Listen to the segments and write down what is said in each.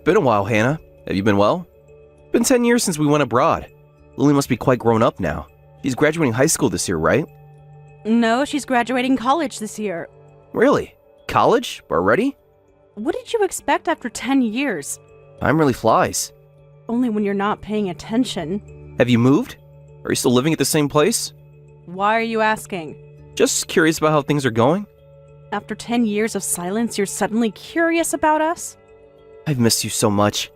Been a while, Hannah. Have you been well? Been 10 years since we went abroad. Lily must be quite grown up now. She's graduating high school this year, right? No, she's graduating college this year. Really? College? Already? What did you expect after 10 years? Time really flies. Only when you're not paying attention. Have you moved? Are you still living at the same place? Why are you asking? Just curious about how things are going. After 10 years of silence, you're suddenly curious about us? I've missed you so much.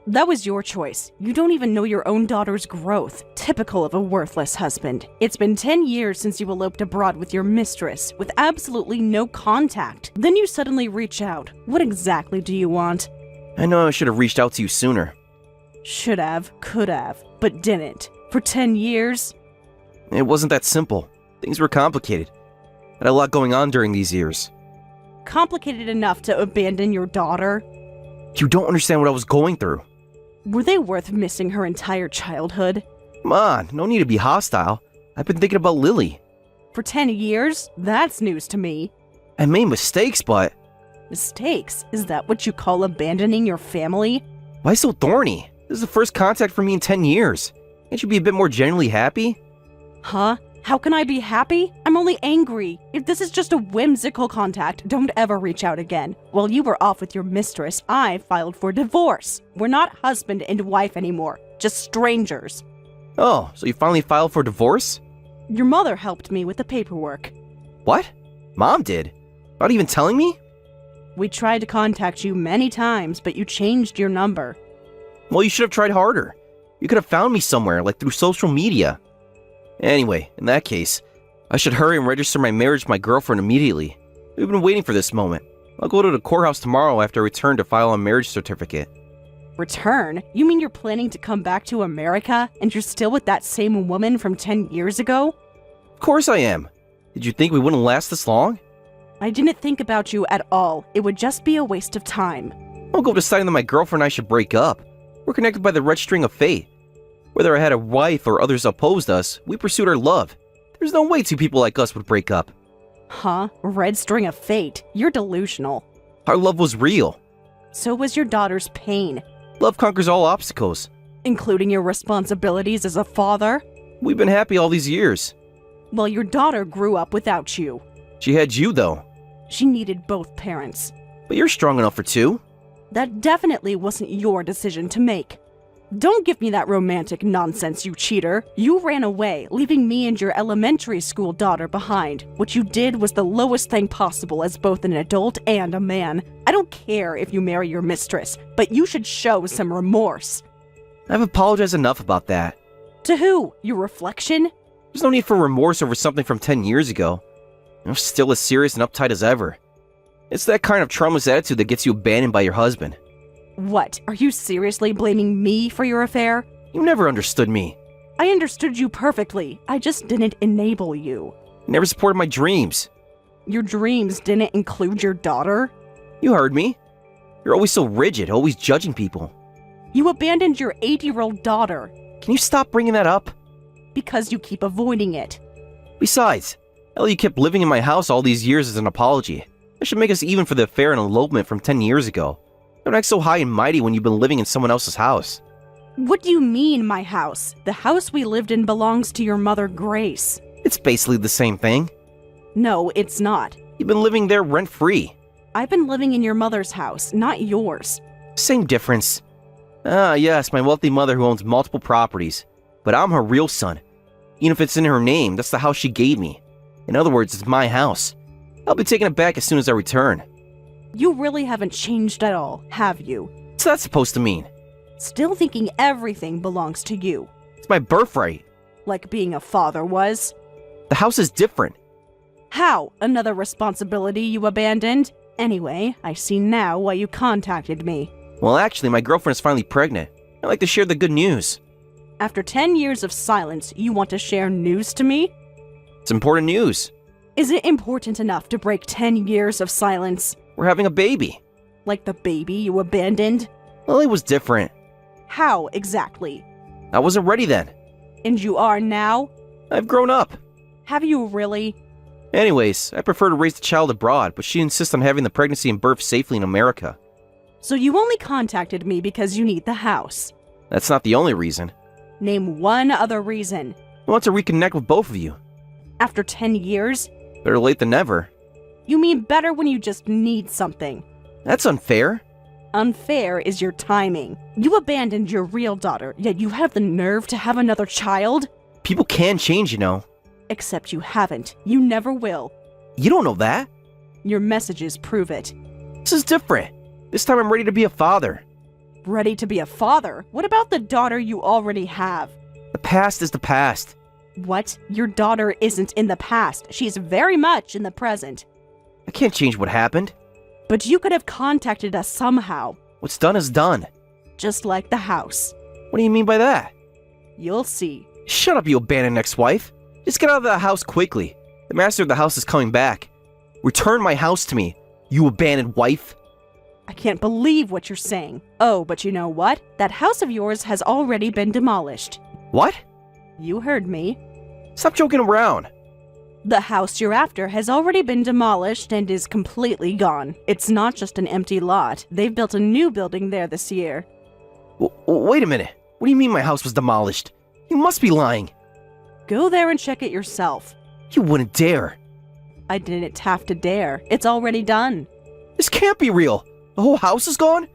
That was your choice. You don't even know your own daughter's growth. Typical of a worthless husband. It's been 10 years since you eloped abroad with your mistress, with absolutely no contact. Then you suddenly reach out. What exactly do you want? I know I should have reached out to you sooner. Should have, could have, but didn't. For 10 years? It wasn't that simple. Things were complicated. I had a lot going on during these years. Complicated enough to abandon your daughter? You don't understand what I was going through. Were they worth missing her entire childhood? Come on, no need to be hostile. I've been thinking about Lily. For 10 years? That's news to me. I made mistakes, but... Mistakes? Is that what you call abandoning your family? Why so thorny? This is the first contact for me in 10 years. Can't you be a bit more genuinely happy? Huh? How can I be happy? I'm only angry. If this is just a whimsical contact, don't ever reach out again. While you were off with your mistress, I filed for divorce. We're not husband and wife anymore, just strangers. Oh, so you finally filed for divorce? Your mother helped me with the paperwork. What? Mom did? Without even telling me? We tried to contact you many times, but you changed your number. Well, you should have tried harder. You could have found me somewhere, like through social media. Anyway, in that case, I should hurry and register my marriage to my girlfriend immediately. We've been waiting for this moment. I'll go to the courthouse tomorrow after I return to file a marriage certificate. Return? You mean you're planning to come back to America, and you're still with that same woman from 10 years ago? Of course I am. Did you think we wouldn't last this long? I didn't think about you at all. It would just be a waste of time. I'll go deciding that my girlfriend and I should break up. We're connected by the red string of fate. Whether I had a wife or others opposed us, we pursued our love. There's no way two people like us would break up. Huh? Red string of fate? You're delusional. Our love was real. So was your daughter's pain. Love conquers all obstacles. Including your responsibilities as a father? We've been happy all these years. Well, your daughter grew up without you. She had you, though. She needed both parents. But you're strong enough for two. That definitely wasn't your decision to make. Don't give me that romantic nonsense, you cheater. You ran away, leaving me and your elementary school daughter behind. What you did was the lowest thing possible as both an adult and a man. I don't care if you marry your mistress, but you should show some remorse. I've apologized enough about that. To who? Your reflection? There's no need for remorse over something from 10 years ago. I'm still as serious and uptight as ever. It's that kind of traumatized attitude that gets you abandoned by your husband. What? Are you seriously blaming me for your affair? You never understood me. I understood you perfectly. I just didn't enable you. You never supported my dreams. Your dreams didn't include your daughter? You heard me. You're always so rigid, always judging people. You abandoned your 8-year-old daughter. Can you stop bringing that up? Because you keep avoiding it. Besides, Ellie kept living in my house all these years as an apology. That should make us even for the affair and elopement from 10 years ago. Don't act so high and mighty when you've been living in someone else's house. What do you mean, my house? The house we lived in belongs to your mother, Grace. It's basically the same thing. No, it's not. You've been living there rent-free. I've been living in your mother's house, not yours. Same difference. Ah, yes, my wealthy mother who owns multiple properties. But I'm her real son. Even if it's in her name, that's the house she gave me. In other words, it's my house. I'll be taking it back as soon as I return. You really haven't changed at all, have you? What's that supposed to mean? Still thinking everything belongs to you. It's my birthright. Like being a father was? The house is different. How? Another responsibility you abandoned? Anyway, I see now why you contacted me. Well, actually, my girlfriend is finally pregnant. I'd like to share the good news. After 10 years of silence, you want to share news to me? It's important news. Is it important enough to break 10 years of silence? We're having a baby. Like the baby you abandoned? Lily was different. How exactly? I wasn't ready then. And you are now? I've grown up. Have you really? Anyways, I prefer to raise the child abroad, but she insists on having the pregnancy and birth safely in America. So you only contacted me because you need the house. That's not the only reason. Name one other reason. I want to reconnect with both of you. After 10 years? Better late than never. You mean better when you just need something. That's unfair. Unfair is your timing. You abandoned your real daughter, yet you have the nerve to have another child? People can change, you know. Except you haven't. You never will. You don't know that. Your messages prove it. This is different. This time I'm ready to be a father. Ready to be a father? What about the daughter you already have? The past is the past. What? Your daughter isn't in the past. She's very much in the present. I can't change what happened. But you could have contacted us somehow. What's done is done. Just like the house. What do you mean by that? You'll see. Shut up, you abandoned ex-wife. Just get out of the house quickly. The master of the house is coming back. Return my house to me, you abandoned wife. I can't believe what you're saying. Oh, but you know what? That house of yours has already been demolished. What? You heard me. Stop joking around. The house you're after has already been demolished and is completely gone. It's not just an empty lot. They've built a new building there this year. Wait a minute. What do you mean my house was demolished? You must be lying. Go there and check it yourself. You wouldn't dare. I didn't have to dare. It's already done. This can't be real. The whole house is gone?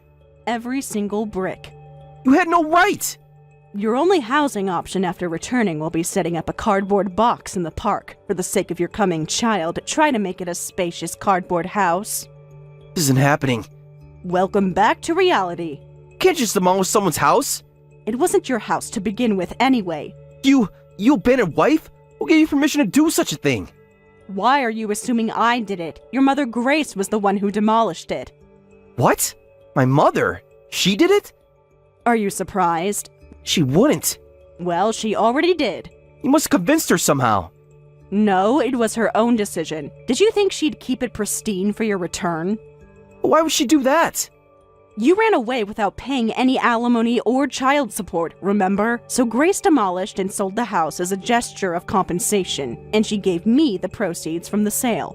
Every single brick. You had no right. Your only housing option after returning will be setting up a cardboard box in the park. For the sake of your coming child, try to make it a spacious cardboard house. This isn't happening. Welcome back to reality. You can't just demolish someone's house. It wasn't your house to begin with anyway. You abandoned wife? Who gave you permission to do such a thing? Why are you assuming I did it? Your mother Grace was the one who demolished it. What? My mother? She did it? Are you surprised? She wouldn't. Well, she already did. You must have convinced her somehow. No, it was her own decision. Did you think she'd keep it pristine for your return? Why would she do that? You ran away without paying any alimony or child support, remember? So Grace demolished and sold the house as a gesture of compensation, and she gave me the proceeds from the sale.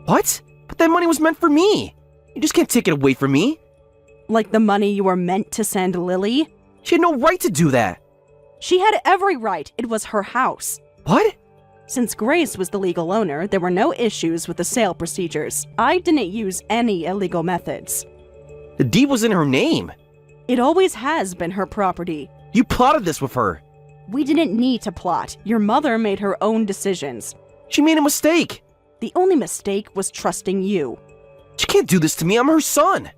What? But that money was meant for me. You just can't take it away from me. Like the money you were meant to send Lily? She had no right to do that. She had every right. It was her house. What? Since Grace was the legal owner, there were no issues with the sale procedures. I didn't use any illegal methods. The deed was in her name. It always has been her property. You plotted this with her. We didn't need to plot. Your mother made her own decisions. She made a mistake. The only mistake was trusting you. She can't do this to me. I'm her son.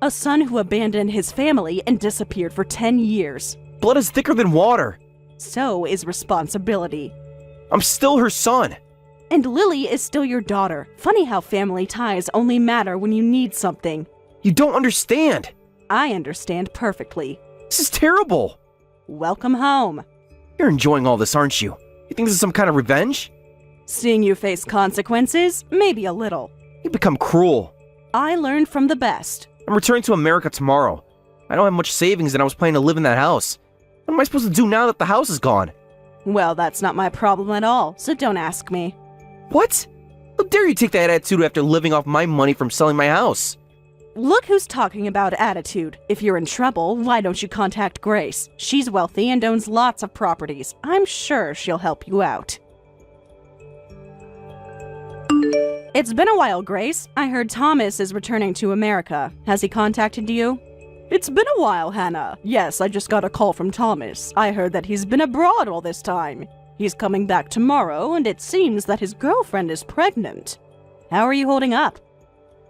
A son who abandoned his family and disappeared for 10 years. Blood is thicker than water. So is responsibility. I'm still her son. And Lily is still your daughter. Funny how family ties only matter when you need something. You don't understand. I understand perfectly. This is terrible. Welcome home. You're enjoying all this, aren't you? You think this is some kind of revenge? Seeing you face consequences? Maybe a little. You become cruel. I learned from the best. I'm returning to America tomorrow. I don't have much savings and I was planning to live in that house. What am I supposed to do now that the house is gone? Well, that's not my problem at all, so don't ask me. What? How dare you take that attitude after living off my money from selling my house? Look who's talking about attitude. If you're in trouble, why don't you contact Grace? She's wealthy and owns lots of properties. I'm sure she'll help you out. It's been a while, Grace. I heard Thomas is returning to America. Has he contacted you? It's been a while, Hannah. Yes, I just got a call from Thomas. I heard that he's been abroad all this time. He's coming back tomorrow, and it seems that his girlfriend is pregnant. How are you holding up?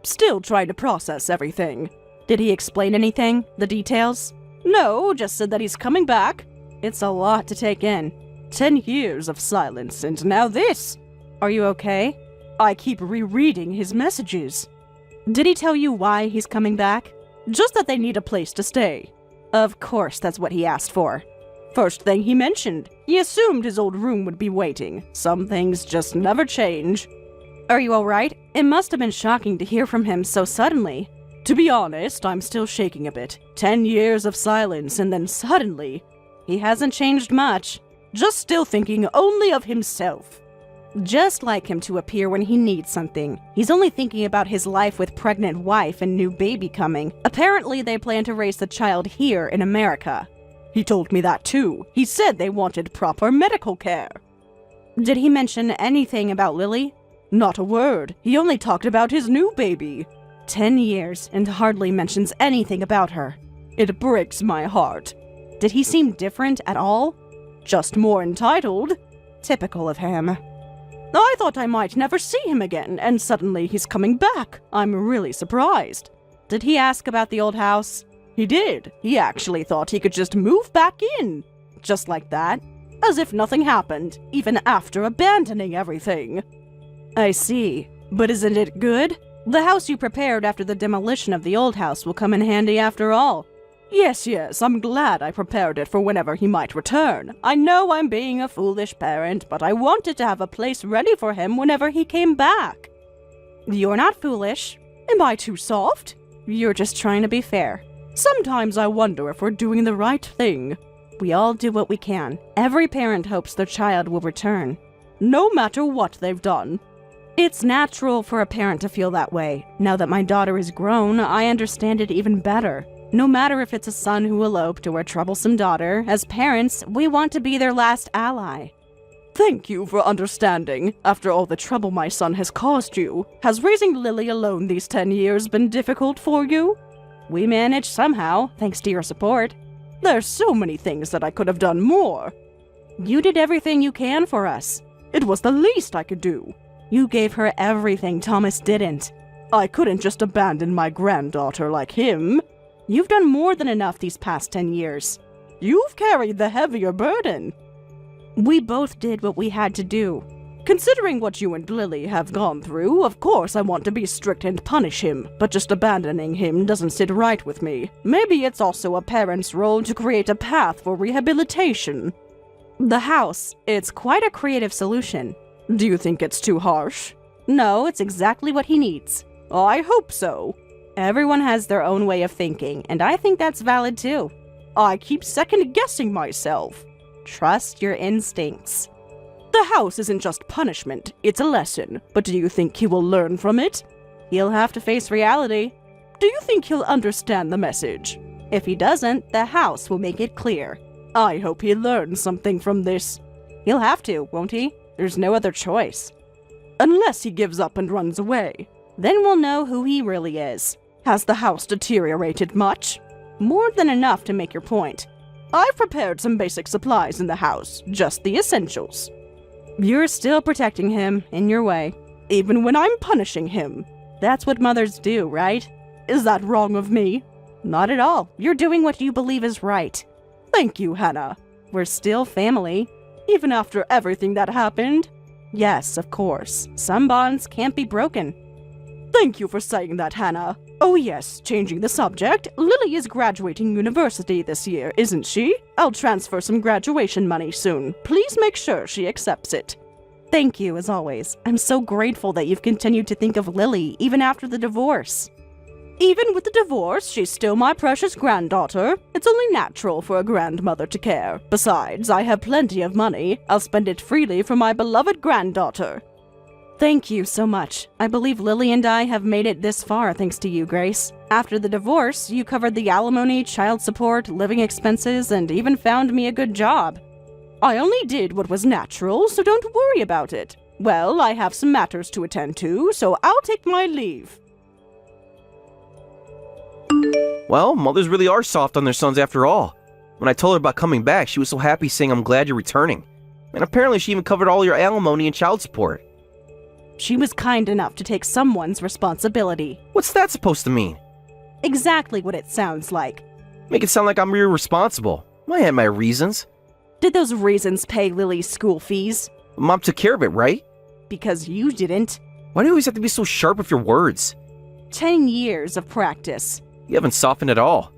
Still trying to process everything. Did he explain anything? The details? No, just said that he's coming back. It's a lot to take in. 10 years of silence, and now this. Are you okay? I keep rereading his messages. Did he tell you why he's coming back? Just that they need a place to stay. Of course, that's what he asked for. First thing he mentioned. He assumed his old room would be waiting. Some things just never change. Are you alright? It must have been shocking to hear from him so suddenly. To be honest, I'm still shaking a bit. 10 years of silence, and then suddenly... He hasn't changed much. Just still thinking only of himself. Just like him to appear when he needs something. He's only thinking about his life with pregnant wife and new baby coming. Apparently, they plan to raise the child here in America. He told me that too. He said they wanted proper medical care. Did he mention anything about Lily? Not a word. He only talked about his new baby. 10 years and hardly mentions anything about her. It breaks my heart. Did he seem different at all? Just more entitled. Typical of him. I thought I might never see him again, and suddenly he's coming back. I'm really surprised. Did he ask about the old house? He did. He actually thought he could just move back in. Just like that. As if nothing happened, even after abandoning everything. I see. But isn't it good? The house you prepared after the demolition of the old house will come in handy after all. Yes, I'm glad I prepared it for whenever he might return. I know I'm being a foolish parent, but I wanted to have a place ready for him whenever he came back. You're not foolish. Am I too soft? You're just trying to be fair. Sometimes I wonder if we're doing the right thing. We all do what we can. Every parent hopes their child will return, no matter what they've done. It's natural for a parent to feel that way. Now that my daughter is grown, I understand it even better. No matter if it's a son who eloped or a troublesome daughter, as parents, we want to be their last ally. Thank you for understanding. After all the trouble my son has caused you, has raising Lily alone these 10 years been difficult for you? We managed somehow, thanks to your support. There's so many things that I could have done more. You did everything you can for us. It was the least I could do. You gave her everything Thomas didn't. I couldn't just abandon my granddaughter like him. You've done more than enough these past 10 years. You've carried the heavier burden. We both did what we had to do. Considering what you and Lily have gone through, of course I want to be strict and punish him, but just abandoning him doesn't sit right with me. Maybe it's also a parent's role to create a path for rehabilitation. The house, it's quite a creative solution. Do you think it's too harsh? No, it's exactly what he needs. I hope so. Everyone has their own way of thinking, and I think that's valid too. I keep second-guessing myself. Trust your instincts. The house isn't just punishment, it's a lesson. But do you think he will learn from it? He'll have to face reality. Do you think he'll understand the message? If he doesn't, the house will make it clear. I hope he learns something from this. He'll have to, won't he? There's no other choice. Unless he gives up and runs away. Then we'll know who he really is. Has the house deteriorated much? More than enough to make your point. I've prepared some basic supplies in the house, just the essentials. You're still protecting him, in your way. Even when I'm punishing him. That's what mothers do, right? Is that wrong of me? Not at all. You're doing what you believe is right. Thank you, Hannah. We're still family. Even after everything that happened? Yes, of course. Some bonds can't be broken. Thank you for saying that, Hannah. Oh yes, changing the subject, Lily is graduating university this year, isn't she? I'll transfer some graduation money soon. Please make sure she accepts it. Thank you, as always. I'm so grateful that you've continued to think of Lily, even after the divorce. Even with the divorce, she's still my precious granddaughter. It's only natural for a grandmother to care. Besides, I have plenty of money. I'll spend it freely for my beloved granddaughter. Thank you so much. I believe Lily and I have made it this far thanks to you, Grace. After the divorce, you covered the alimony, child support, living expenses, and even found me a good job. I only did what was natural, so don't worry about it. Well, I have some matters to attend to, so I'll take my leave. Well, mothers really are soft on their sons after all. When I told her about coming back, she was so happy saying I'm glad you're returning. And apparently she even covered all your alimony and child support. She was kind enough to take someone's responsibility. What's that supposed to mean? Exactly what it sounds like. Make it sound like I'm irresponsible. I had my reasons. Did those reasons pay Lily's school fees? Mom took care of it, right? Because you didn't. Why do you always have to be so sharp with your words? 10 years of practice. You haven't softened at all.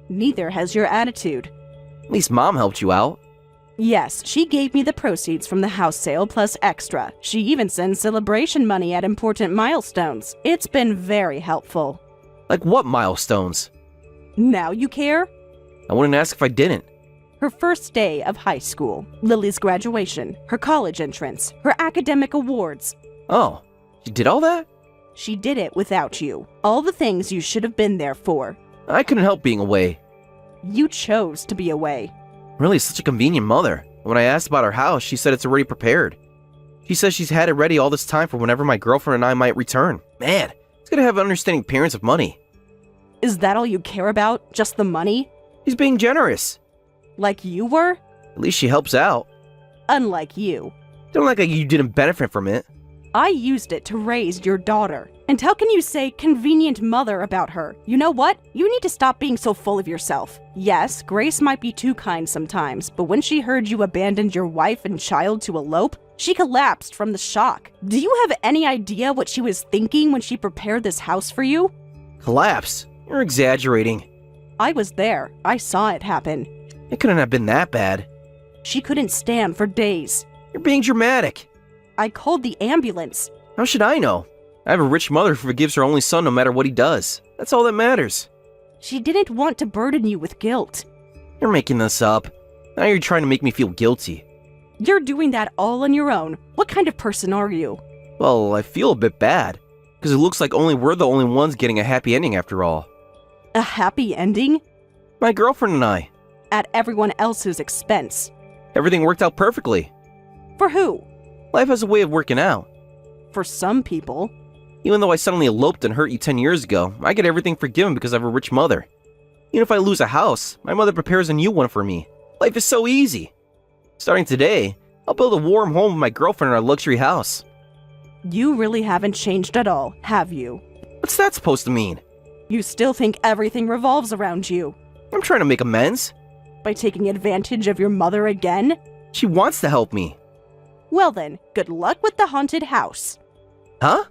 Neither has your attitude. At least Mom helped you out. Yes, she gave me the proceeds from the house sale plus extra. She even sends celebration money at important milestones. It's been very helpful. Like what milestones? Now you care? I wouldn't ask if I didn't. Her first day of high school, Lily's graduation, her college entrance, her academic awards. Oh, she did all that? She did it without you. All the things you should have been there for. I couldn't help being away. You chose to be away. Really, such a convenient mother. When I asked about her house, she said it's already prepared. She says she's had it ready all this time for whenever my girlfriend and I might return. Man, it's gonna have understanding parents of money. Is that all you care about? Just the money? She's being generous. Like you were? At least she helps out. Unlike you. Don't like you didn't benefit from it. I used it to raise your daughter. And how can you say convenient mother about her? You know what? You need to stop being so full of yourself. Yes, Grace might be too kind sometimes, but when she heard you abandoned your wife and child to elope, she collapsed from the shock. Do you have any idea what she was thinking when she prepared this house for you? Collapse? You're exaggerating. I was there. I saw it happen. It couldn't have been that bad. She couldn't stand for days. You're being dramatic. I called the ambulance. How should I know? I have a rich mother who forgives her only son no matter what he does. That's all that matters. She didn't want to burden you with guilt. You're making this up. Now you're trying to make me feel guilty. You're doing that all on your own. What kind of person are you? Well, I feel a bit bad. Because it looks like we're the only ones getting a happy ending after all. A happy ending? My girlfriend and I. At everyone else's expense. Everything worked out perfectly. For who? Life has a way of working out. For some people. Even though I suddenly eloped and hurt you 10 years ago, I get everything forgiven because I have a rich mother. Even if I lose a house, my mother prepares a new one for me. Life is so easy. Starting today, I'll build a warm home with my girlfriend in our luxury house. You really haven't changed at all, have you? What's that supposed to mean? You still think everything revolves around you. I'm trying to make amends. By taking advantage of your mother again? She wants to help me. Well then, good luck with the haunted house. Huh?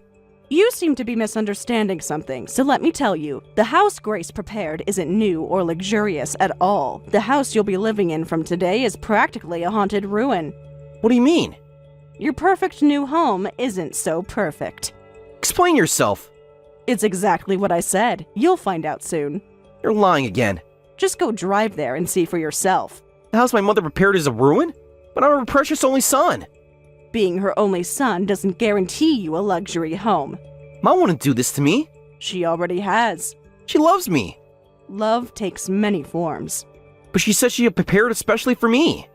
You seem to be misunderstanding something, so let me tell you. The house Grace prepared isn't new or luxurious at all. The house you'll be living in from today is practically a haunted ruin. What do you mean? Your perfect new home isn't so perfect. Explain yourself. It's exactly what I said. You'll find out soon. You're lying again. Just go drive there and see for yourself. The house my mother prepared is a ruin? But I'm her precious only son. Being her only son doesn't guarantee you a luxury home. Mom wouldn't do this to me. She already has. She loves me. Love takes many forms. But she said she had prepared especially for me.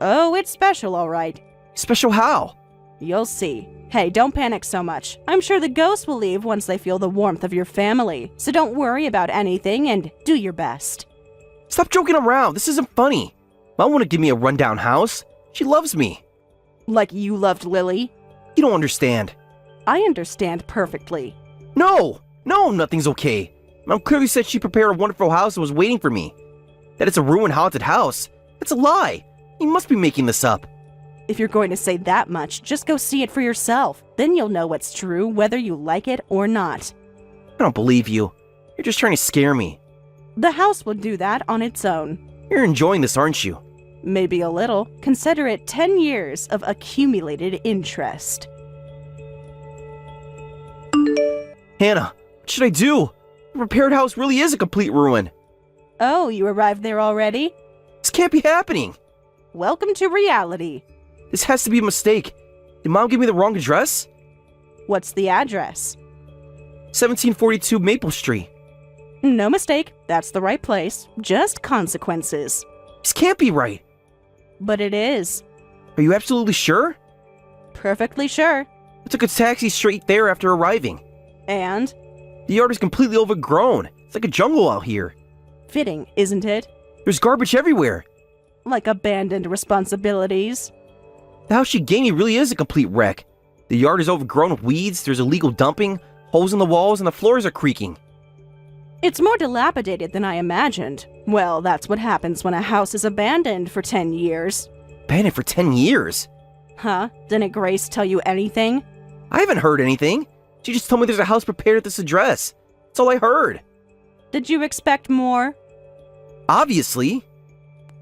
Oh, it's special, all right. Special how? You'll see. Hey, don't panic so much. I'm sure the ghosts will leave once they feel the warmth of your family. So don't worry about anything and do your best. Stop joking around. This isn't funny. Mom wouldn't give me a rundown house. She loves me. Like you loved Lily? You don't understand. I understand perfectly. No, nothing's okay. Mom clearly said she prepared a wonderful house and was waiting for me. That it's a ruined haunted house. It's a lie. You must be making this up. If you're going to say that much, just go see it for yourself. Then you'll know what's true, whether you like it or not. I don't believe you. You're just trying to scare me. The house will do that on its own. You're enjoying this, aren't you? Maybe a little. Consider it 10 years of accumulated interest. Hannah, what should I do? The prepared house really is a complete ruin. Oh, you arrived there already? This can't be happening. Welcome to reality. This has to be a mistake. Did Mom give me the wrong address? What's the address? 1742 Maple Street. No mistake. That's the right place. Just consequences. This can't be right. But it is. Are you absolutely sure? Perfectly sure. I took a taxi straight there after arriving. And? The yard is completely overgrown. It's like a jungle out here. Fitting, isn't it? There's garbage everywhere. Like abandoned responsibilities. The house she gave me really is a complete wreck. The yard is overgrown with weeds, there's illegal dumping, holes in the walls, and the floors are creaking. It's more dilapidated than I imagined. Well, that's what happens when a house is abandoned for 10 years. Abandoned for 10 years? Huh? Didn't Grace tell you anything? I haven't heard anything. She just told me there's a house prepared at this address. That's all I heard. Did you expect more? Obviously.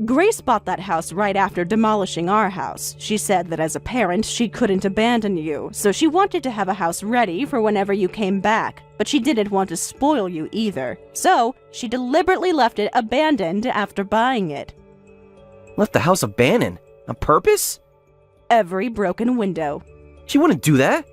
Grace bought that house right after demolishing our house. She said that as a parent, she couldn't abandon you, so she wanted to have a house ready for whenever you came back. But she didn't want to spoil you either. So, she deliberately left it abandoned after buying it. Left the house abandoned. On purpose? Every broken window. She wouldn't do that.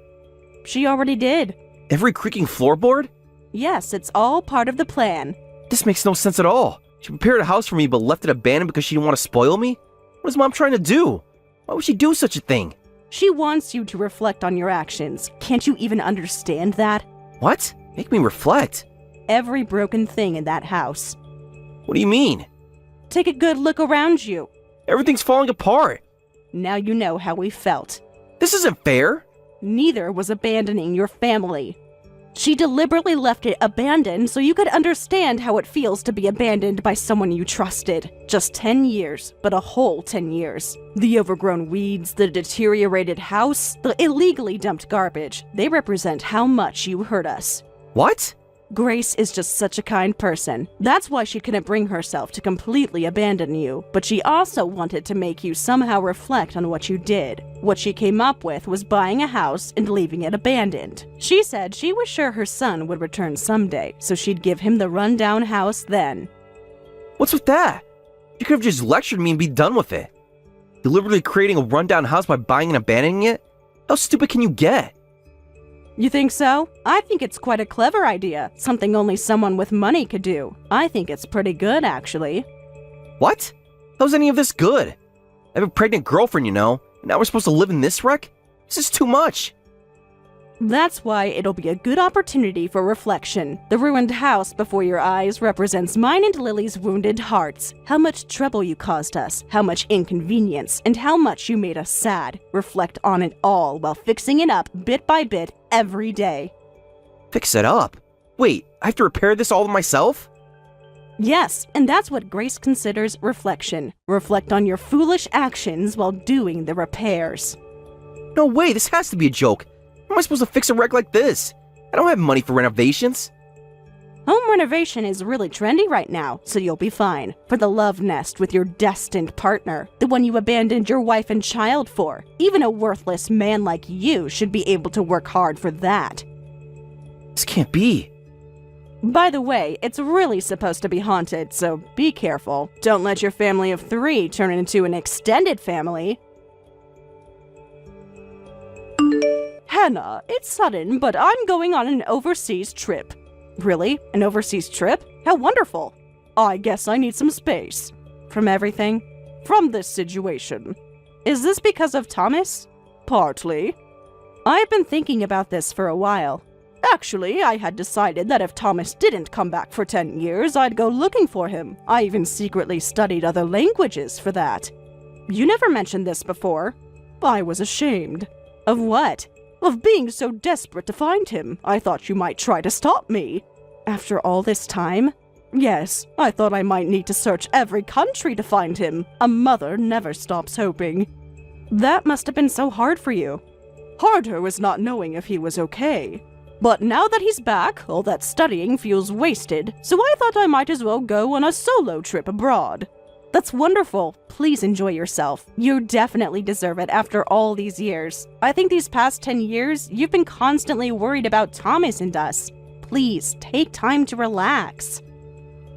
She already did. Every creaking floorboard? Yes, it's all part of the plan. This makes no sense at all. She prepared a house for me but left it abandoned because she didn't want to spoil me? What is Mom trying to do? Why would she do such a thing? She wants you to reflect on your actions. Can't you even understand that? What? Make me reflect. Every broken thing in that house. What do you mean? Take a good look around you. Everything's falling apart. Now you know how we felt. This isn't fair. Neither was abandoning your family. She deliberately left it abandoned so you could understand how it feels to be abandoned by someone you trusted. Just 10 years, but a whole 10 years. The overgrown weeds, the deteriorated house, the illegally dumped garbage, they represent how much you hurt us. What? Grace is just such a kind person. That's why she couldn't bring herself to completely abandon you, but she also wanted to make you somehow reflect on what you did. What she came up with was buying a house and leaving it abandoned. She said she was sure her son would return someday, so she'd give him the rundown house then. What's with that? You could have just lectured me and be done with it. Deliberately creating a rundown house by buying and abandoning it? How stupid can you get? You think so? I think it's quite a clever idea, something only someone with money could do. I think it's pretty good, actually. What? How's any of this good? I have a pregnant girlfriend, you know, and now we're supposed to live in this wreck? This is too much. That's why it'll be a good opportunity for reflection. The ruined house before your eyes represents mine and Lily's wounded hearts. How much trouble you caused us, how much inconvenience, and how much you made us sad. Reflect on it all while fixing it up bit by bit every day. Fix it up? Wait, I have to repair this all myself? Yes, and that's what Grace considers reflection. Reflect on your foolish actions while doing the repairs. No way, this has to be a joke. How am I supposed to fix a wreck like this? I don't have money for renovations. Home renovation is really trendy right now, so you'll be fine. For the love nest with your destined partner, the one you abandoned your wife and child for. Even a worthless man like you should be able to work hard for that. This can't be. By the way, it's really supposed to be haunted, so be careful. Don't let your family of 3 turn into an extended family. Hannah, it's sudden, but I'm going on an overseas trip. Really? An overseas trip? How wonderful. I guess I need some space. From everything? From this situation. Is this because of Thomas? Partly. I've been thinking about this for a while. Actually, I had decided that if Thomas didn't come back for 10 years, I'd go looking for him. I even secretly studied other languages for that. You never mentioned this before. I was ashamed. Of what? Of being so desperate to find him. I thought you might try to stop me. After all this time? Yes, I thought I might need to search every country to find him. A mother never stops hoping. That must have been so hard for you. Harder was not knowing if he was okay. But now that he's back, all that studying feels wasted, so I thought I might as well go on a solo trip abroad. That's wonderful. Please enjoy yourself. You definitely deserve it after all these years. I think these past 10 years, you've been constantly worried about Thomas and us. Please, take time to relax.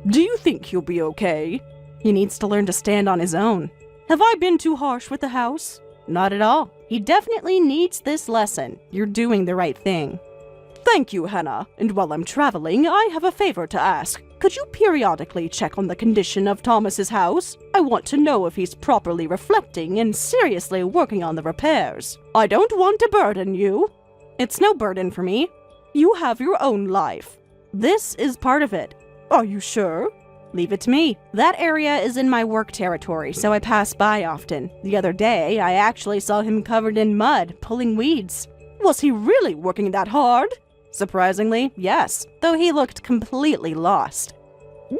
Do you think he'll be okay? He needs to learn to stand on his own. Have I been too harsh with the house? Not at all. He definitely needs this lesson. You're doing the right thing. Thank you, Hannah. And while I'm traveling, I have a favor to ask. Could you periodically check on the condition of Thomas's house? I want to know if he's properly reflecting and seriously working on the repairs. I don't want to burden you. It's no burden for me. You have your own life. This is part of it. Are you sure? Leave it to me. That area is in my work territory, so I pass by often. The other day, I actually saw him covered in mud, pulling weeds. Was he really working that hard? Surprisingly, yes, though he looked completely lost.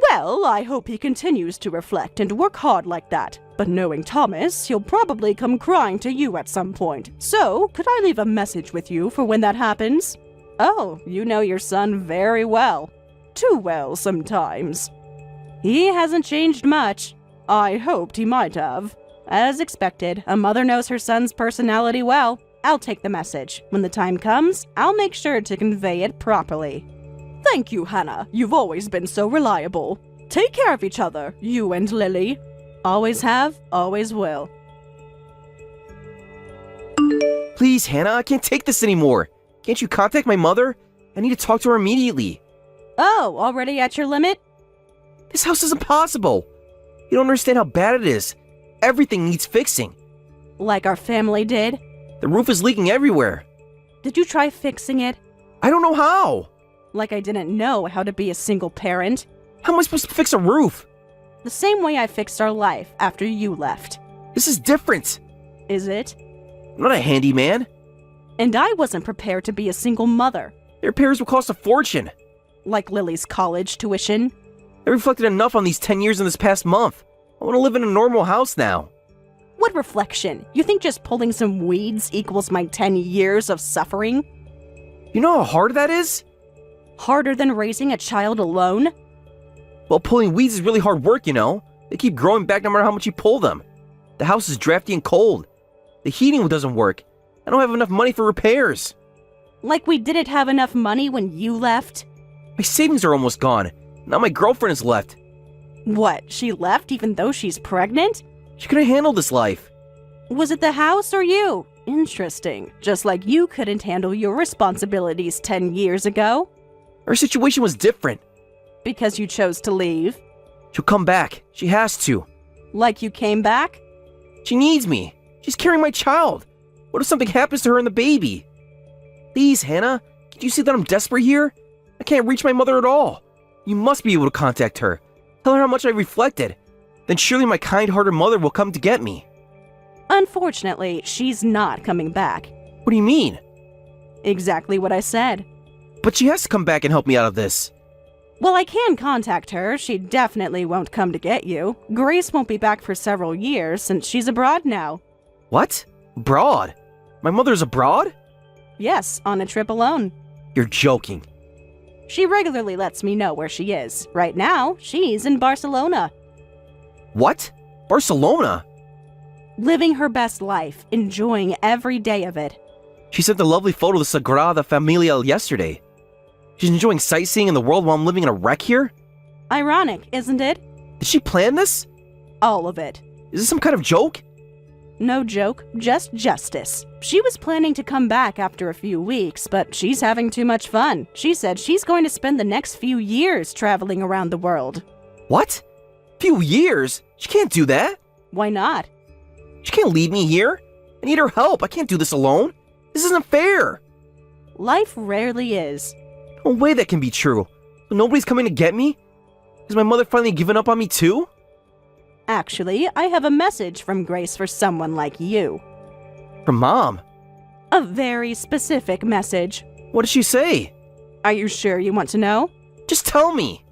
Well, I hope he continues to reflect and work hard like that. But knowing Thomas, he'll probably come crying to you at some point. So, could I leave a message with you for when that happens? Oh, you know your son very well. Too well sometimes. He hasn't changed much. I hoped he might have. As expected, a mother knows her son's personality well. I'll take the message. When the time comes, I'll make sure to convey it properly. Thank you, Hannah. You've always been so reliable. Take care of each other, you and Lily. Always have, always will. Please, Hannah, I can't take this anymore. Can't you contact my mother? I need to talk to her immediately. Oh, already at your limit? This house is impossible. You don't understand how bad it is. Everything needs fixing. Like our family did? The roof is leaking everywhere. Did you try fixing it? I don't know how. Like I didn't know how to be a single parent? How am I supposed to fix a roof? The same way I fixed our life after you left. This is different. Is it? I'm not a handyman. And I wasn't prepared to be a single mother. Their repairs will cost a fortune. Like Lily's college tuition. I reflected enough on these 10 years in this past month. I want to live in a normal house now. What reflection? You think just pulling some weeds equals my 10 years of suffering? You know how hard that is? Harder than raising a child alone? Well, pulling weeds is really hard work, you know. They keep growing back no matter how much you pull them. The house is drafty and cold. The heating doesn't work. I don't have enough money for repairs. Like we didn't have enough money when you left? My savings are almost gone. Now my girlfriend is left. What, she left even though she's pregnant? She couldn't handle this life. Was it the house or you? Interesting. Just like you couldn't handle your responsibilities 10 years ago. Her situation was different. Because you chose to leave? She'll come back. She has to. Like you came back? She needs me. She's carrying my child. What if something happens to her and the baby? Please, Hannah, can you see that I'm desperate here? I can't reach my mother at all. You must be able to contact her. Tell her how much I reflected. Then surely my kind-hearted mother will come to get me. Unfortunately, she's not coming back. What do you mean? Exactly what I said. But she has to come back and help me out of this. Well, I can contact her. She definitely won't come to get you. Grace won't be back for several years since she's abroad now. What? Abroad? My mother's abroad? Yes, on a trip alone. You're joking. She regularly lets me know where she is. Right now, she's in Barcelona. What? Barcelona? Living her best life, enjoying every day of it. She sent a lovely photo of the Sagrada Familia yesterday. She's enjoying sightseeing in the world while I'm living in a wreck here? Ironic, isn't it? Did she plan this? All of it. Is this some kind of joke? No joke, just justice. She was planning to come back after a few weeks, but she's having too much fun. She said she's going to spend the next few years traveling around the world. What? Few years? She can't do that. Why not? She can't leave me here. I need her help. I can't do this alone. This isn't fair. Life rarely is. No way that can be true. So nobody's coming to get me? Has my mother finally given up on me too? Actually, I have a message from Grace for someone like you. From Mom? A very specific message. What did she say? Are you sure you want to know? Just tell me.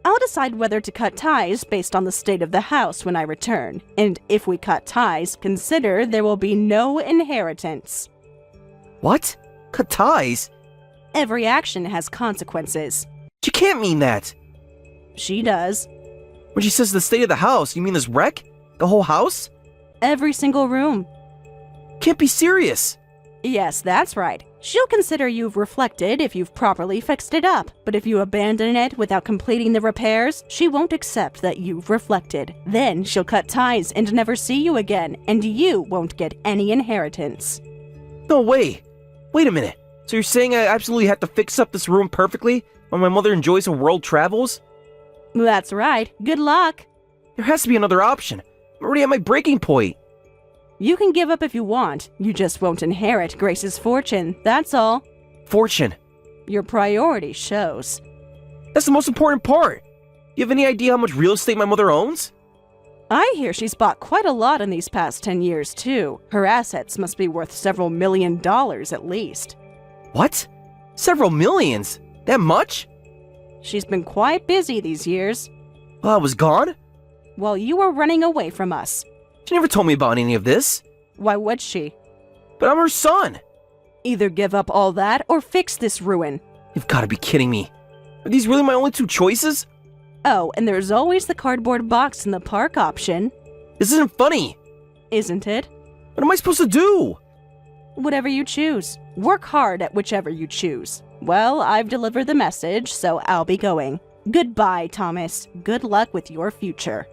I'll decide whether to cut ties based on the state of the house when I return. And if we cut ties, consider there will be no inheritance. What? Cut ties? Every action has consequences. She can't mean that. She does. When she says the state of the house, you mean this wreck? The whole house? Every single room. Can't be serious. Yes, that's right. She'll consider you've reflected if you've properly fixed it up. But if you abandon it without completing the repairs, she won't accept that you've reflected. Then she'll cut ties and never see you again, and you won't get any inheritance. No way. Wait a minute. So you're saying I absolutely have to fix up this room perfectly while my mother enjoys her world travels? That's right. Good luck. There has to be another option. I'm already at my breaking point. You can give up if you want. You just won't inherit Grace's fortune, that's all. Fortune. Your priority shows. That's the most important part. You have any idea how much real estate my mother owns? I hear she's bought quite a lot in these past 10 years, too. Her assets must be worth several $1 million at least. What? Several millions? That much? She's been quite busy these years. While I was gone? While you were running away from us. She never told me about any of this. Why would she? But I'm her son. Either give up all that or fix this ruin. You've got to be kidding me. Are these really my only two choices? Oh, and there's always the cardboard box in the park option. This isn't funny. Isn't it? What am I supposed to do? Whatever you choose. Work hard at whichever you choose. Well, I've delivered the message, so I'll be going. Goodbye, Thomas. Good luck with your future.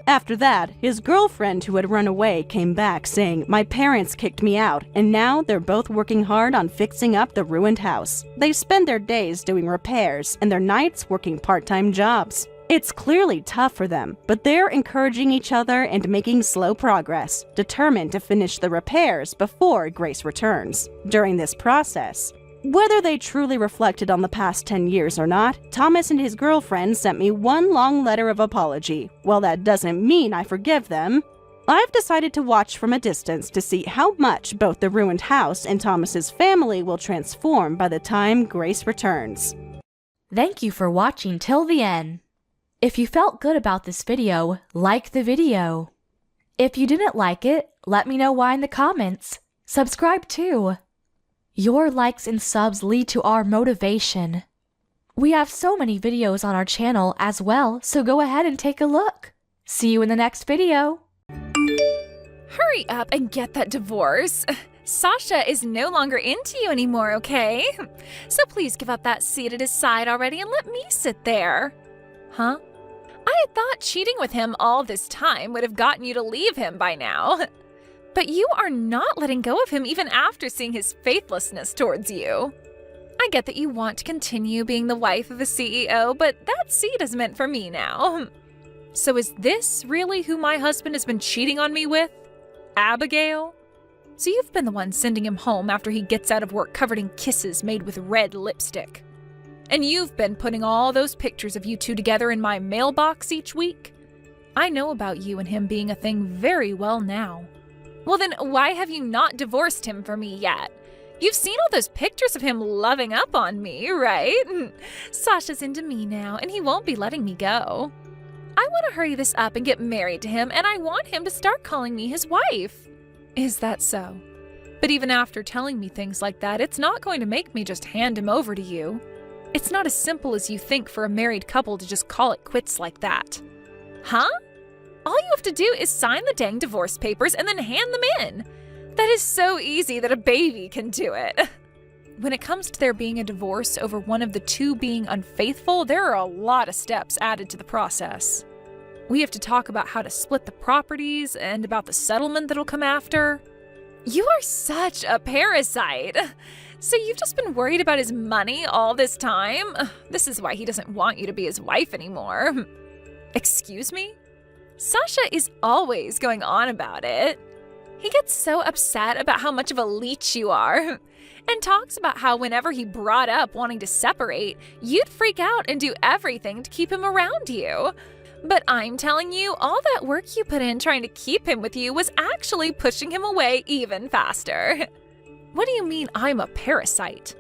After that, his girlfriend who had run away came back saying, "My parents kicked me out, and now they're both working hard on fixing up the ruined house. They spend their days doing repairs and their nights working part-time jobs. It's clearly tough for them, but they're encouraging each other and making slow progress, determined to finish the repairs before Grace returns. During this process, whether they truly reflected on the past 10 years or not, Thomas and his girlfriend sent me one long letter of apology. While that doesn't mean I forgive them, I've decided to watch from a distance to see how much both the ruined house and Thomas's family will transform by the time Grace returns." Thank you for watching till the end. If you felt good about this video, like the video. If you didn't like it, let me know why in the comments. Subscribe too. Your likes and subs lead to our motivation. We have so many videos on our channel as well, so go ahead and take a look. See you in the next video. Hurry up and get that divorce. Sasha is no longer into you anymore, okay? So please give up that seat at his side already and let me sit there. Huh? I had thought cheating with him all this time would have gotten you to leave him by now. But you are not letting go of him even after seeing his faithlessness towards you. I get that you want to continue being the wife of a CEO, but that seat is meant for me now. So is this really who my husband has been cheating on me with? Abigail? So you've been the one sending him home after he gets out of work covered in kisses made with red lipstick. And you've been putting all those pictures of you two together in my mailbox each week. I know about you and him being a thing very well now. Well then, why have you not divorced him for me yet? You've seen all those pictures of him loving up on me, right? Sasha's into me now, and he won't be letting me go. I want to hurry this up and get married to him, and I want him to start calling me his wife. Is that so? But even after telling me things like that, it's not going to make me just hand him over to you. It's not as simple as you think for a married couple to just call it quits like that. Huh? All you have to do is sign the dang divorce papers and then hand them in. That is so easy that a baby can do it. When it comes to there being a divorce over one of the two being unfaithful, there are a lot of steps added to the process. We have to talk about how to split the properties and about the settlement that'll come after. You are such a parasite. So you've just been worried about his money all this time? This is why he doesn't want you to be his wife anymore. Excuse me? Sasha is always going on about it. He gets so upset about how much of a leech you are, and talks about how whenever he brought up wanting to separate, you'd freak out and do everything to keep him around you. But I'm telling you, all that work you put in trying to keep him with you was actually pushing him away even faster. What do you mean I'm a parasite?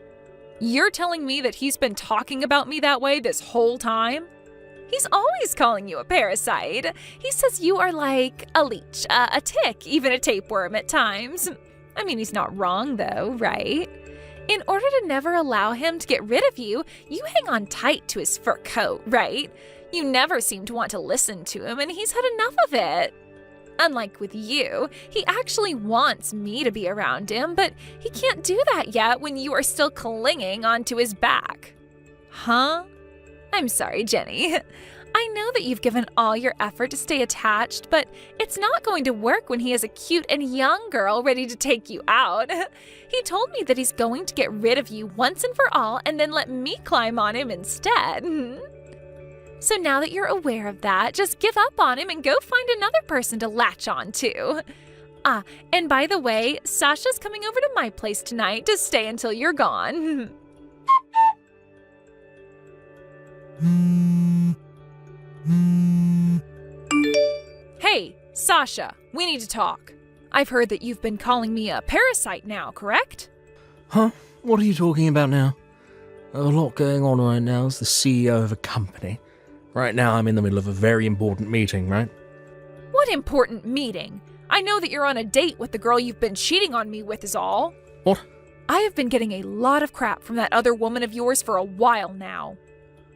You're telling me that he's been talking about me that way this whole time? He's always calling you a parasite. He says you are like a leech, a tick, even a tapeworm at times. I mean, he's not wrong though, right? In order to never allow him to get rid of you, you hang on tight to his fur coat, right? You never seem to want to listen to him, and he's had enough of it. Unlike with you, he actually wants me to be around him, but he can't do that yet when you are still clinging onto his back. Huh? I'm sorry, Jenny. I know that you've given all your effort to stay attached, but it's not going to work when he is a cute and young girl ready to take you out. He told me that he's going to get rid of you once and for all and then let me climb on him instead. So now that you're aware of that, just give up on him and go find another person to latch on to. Ah, and by the way, Sasha's coming over to my place tonight to stay until you're gone. Hey, Sasha, we need to talk. I've heard that you've been calling me a parasite now, correct? Huh? What are you talking about now? A lot going on right now as the CEO of a company. Right now I'm in the middle of a very important meeting, right? What important meeting? I know that you're on a date with the girl you've been cheating on me with is all. What? I have been getting a lot of crap from that other woman of yours for a while now.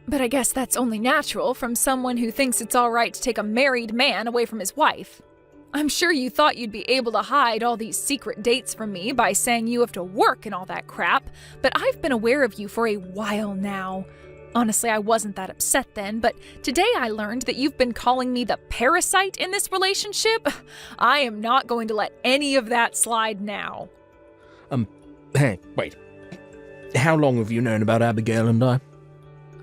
But I guess that's only natural from someone who thinks it's all right to take a married man away from his wife. I'm sure you thought you'd be able to hide all these secret dates from me by saying you have to work and all that crap, but I've been aware of you for a while now. Honestly, I wasn't that upset then, but today I learned that you've been calling me the parasite in this relationship. I am not going to let any of that slide now. Hey, wait. How long have you known about Abigail and I?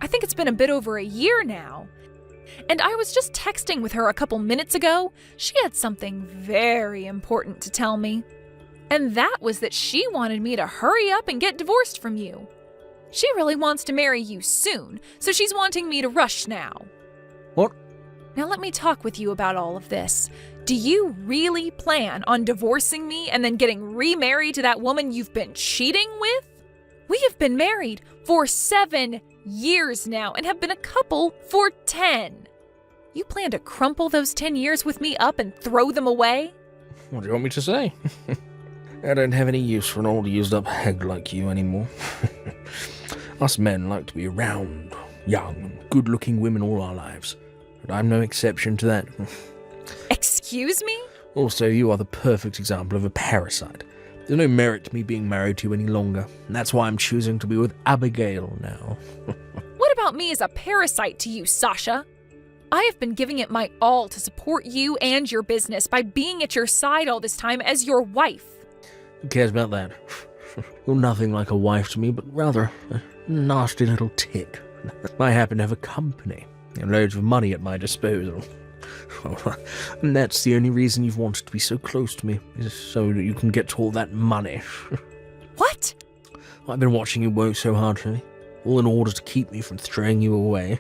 I think it's been a bit over a year now. And I was just texting with her a couple minutes ago. She had something very important to tell me. And that was that she wanted me to hurry up and get divorced from you. She really wants to marry you soon, so she's wanting me to rush now. What? Now let me talk with you about all of this. Do you really plan on divorcing me and then getting remarried to that woman you've been cheating with? We have been married for 7 years now and have been a couple for 10. You plan to crumple those 10 years with me up and throw them away? What do you want me to say? I don't have any use for an old used-up hag like you anymore. Us men like to be around young and good-looking women all our lives, but I'm no exception to that. Excuse me? Also, you are the perfect example of a parasite. There's no merit to me being married to you any longer, and that's why I'm choosing to be with Abigail now. What about me as a parasite to you, Sasha? I have been giving it my all to support you and your business by being at your side all this time as your wife. Who cares about that? You're nothing like a wife to me, but rather a nasty little tick. I happen to have a company and loads of money at my disposal. And that's the only reason you've wanted to be so close to me, is so that you can get to all that money. What? I've been watching you work so hard for me, all in order to keep me from throwing you away.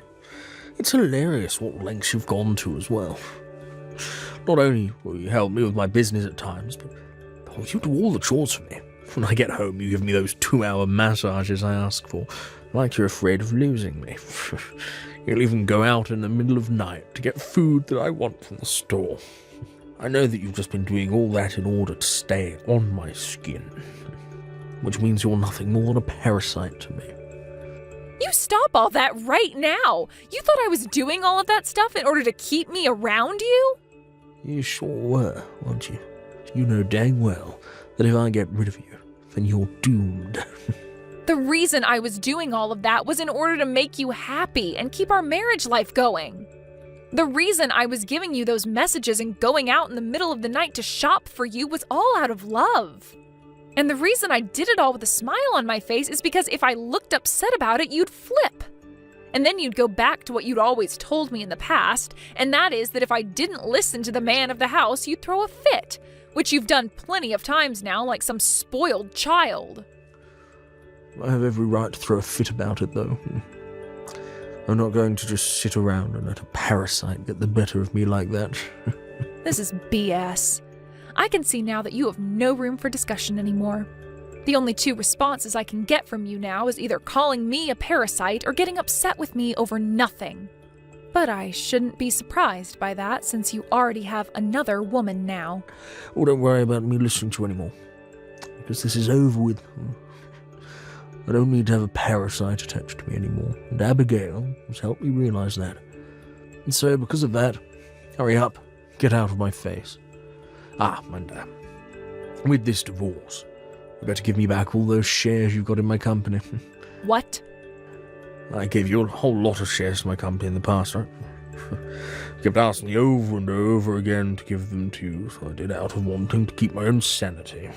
It's hilarious what lengths you've gone to as well. Not only will you help me with my business at times, but you do all the chores for me. When I get home, you give me those 2-hour massages I ask for, like you're afraid of losing me. You'll even go out in the middle of night to get food that I want from the store. I know that you've just been doing all that in order to stay on my skin, which means you're nothing more than a parasite to me. You stop all that right now! You thought I was doing all of that stuff in order to keep me around you? You sure were, weren't you? You know dang well that if I get rid of you, then you're doomed. The reason I was doing all of that was in order to make you happy and keep our marriage life going. The reason I was giving you those messages and going out in the middle of the night to shop for you was all out of love. And the reason I did it all with a smile on my face is because if I looked upset about it, you'd flip. And then you'd go back to what you'd always told me in the past, and that is that if I didn't listen to the man of the house, you'd throw a fit, which you've done plenty of times now, like some spoiled child. I have every right to throw a fit about it, though. I'm not going to just sit around and let a parasite get the better of me like that. This is BS. I can see now that you have no room for discussion anymore. The only 2 responses I can get from you now is either calling me a parasite or getting upset with me over nothing. But I shouldn't be surprised by that since you already have another woman now. Well, don't worry about me listening to you anymore, because this is over with. I don't need to have a parasite attached to me anymore, and Abigail has helped me realize that. And so, because of that, hurry up, get out of my face. And with this divorce, you better give me back all those shares you got in my company. What? I gave you a whole lot of shares to my company in the past, right? You kept asking me over and over again to give them to you, so I did out of wanting to keep my own sanity.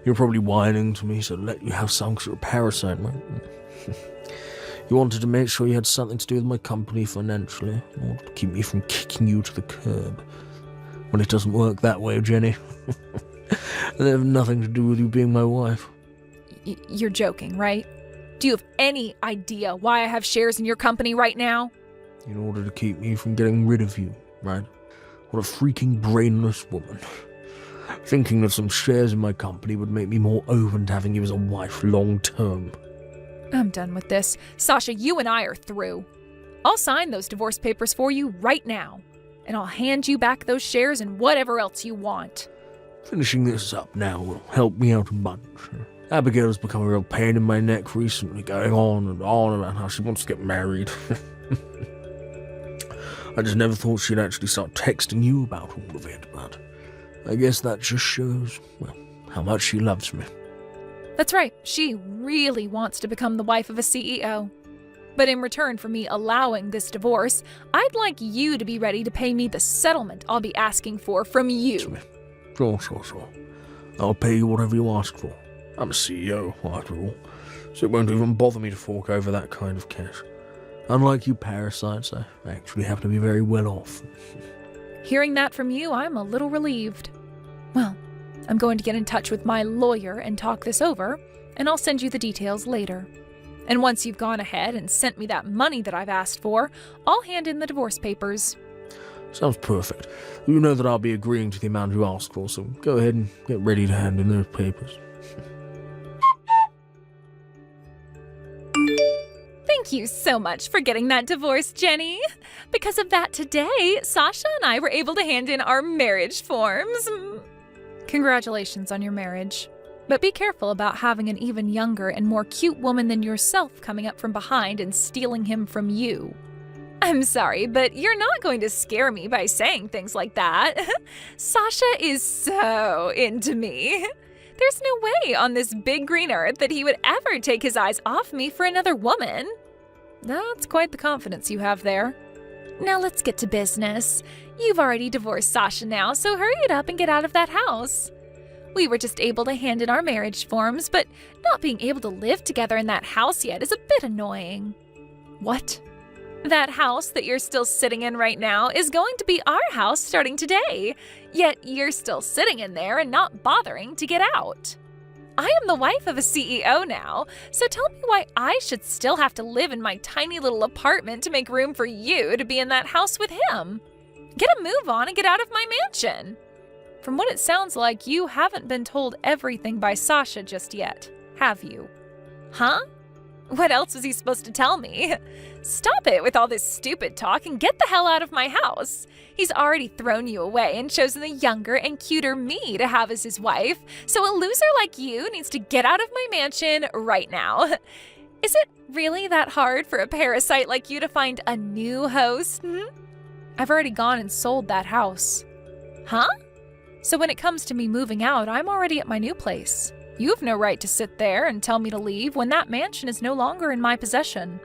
You're probably whining to me, so let you have some 'cause you're a parasite, right? You wanted to make sure you had something to do with my company financially, in order to keep me from kicking you to the curb. Well, it doesn't work that way, Jenny. They have nothing to do with you being my wife. You're joking, right? Do you have any idea why I have shares in your company right now? In order to keep me from getting rid of you, right? What a freaking brainless woman. Thinking that some shares in my company would make me more open to having you as a wife long term. I'm done with this. Sasha, you and I are through. I'll sign those divorce papers for you right now, and I'll hand you back those shares and whatever else you want. Finishing this up now will help me out a bunch. Abigail's become a real pain in my neck recently, going on about how she wants to get married. I just never thought she'd actually start texting you about all of it, but I guess that just shows, well, how much she loves me. That's right, she really wants to become the wife of a CEO. But in return for me allowing this divorce, I'd like you to be ready to pay me the settlement I'll be asking for from you. Sure. I'll pay you whatever you ask for. I'm a CEO, after all, so it won't even bother me to fork over that kind of cash. Unlike you parasites, I actually happen to be very well off. Hearing that from you, I'm a little relieved. Well, I'm going to get in touch with my lawyer and talk this over, and I'll send you the details later. And once you've gone ahead and sent me that money that I've asked for, I'll hand in the divorce papers. Sounds perfect. You know that I'll be agreeing to the amount you ask for, so go ahead and get ready to hand in those papers. Thank you so much for getting that divorce, Jenny. Because of that today, Sasha and I were able to hand in our marriage forms. Congratulations on your marriage. But be careful about having an even younger and more cute woman than yourself coming up from behind and stealing him from you. I'm sorry, but you're not going to scare me by saying things like that. Sasha is so into me. There's no way on this big green earth that he would ever take his eyes off me for another woman. That's quite the confidence you have there. Now let's get to business. You've already divorced Sasha now, so hurry it up and get out of that house. We were just able to hand in our marriage forms, but not being able to live together in that house yet is a bit annoying. What? That house that you're still sitting in right now is going to be our house starting today, yet you're still sitting in there and not bothering to get out. I am the wife of a CEO now, so tell me why I should still have to live in my tiny little apartment to make room for you to be in that house with him. Get a move on and get out of my mansion. From what it sounds like, you haven't been told everything by Sasha just yet, have you? Huh? What else was he supposed to tell me? Stop it with all this stupid talk and get the hell out of my house. He's already thrown you away and chosen the younger and cuter me to have as his wife, so a loser like you needs to get out of my mansion right now. Is it really that hard for a parasite like you to find a new host? I've already gone and sold that house. Huh? So when it comes to me moving out, I'm already at my new place. You have no right to sit there and tell me to leave when that mansion is no longer in my possession.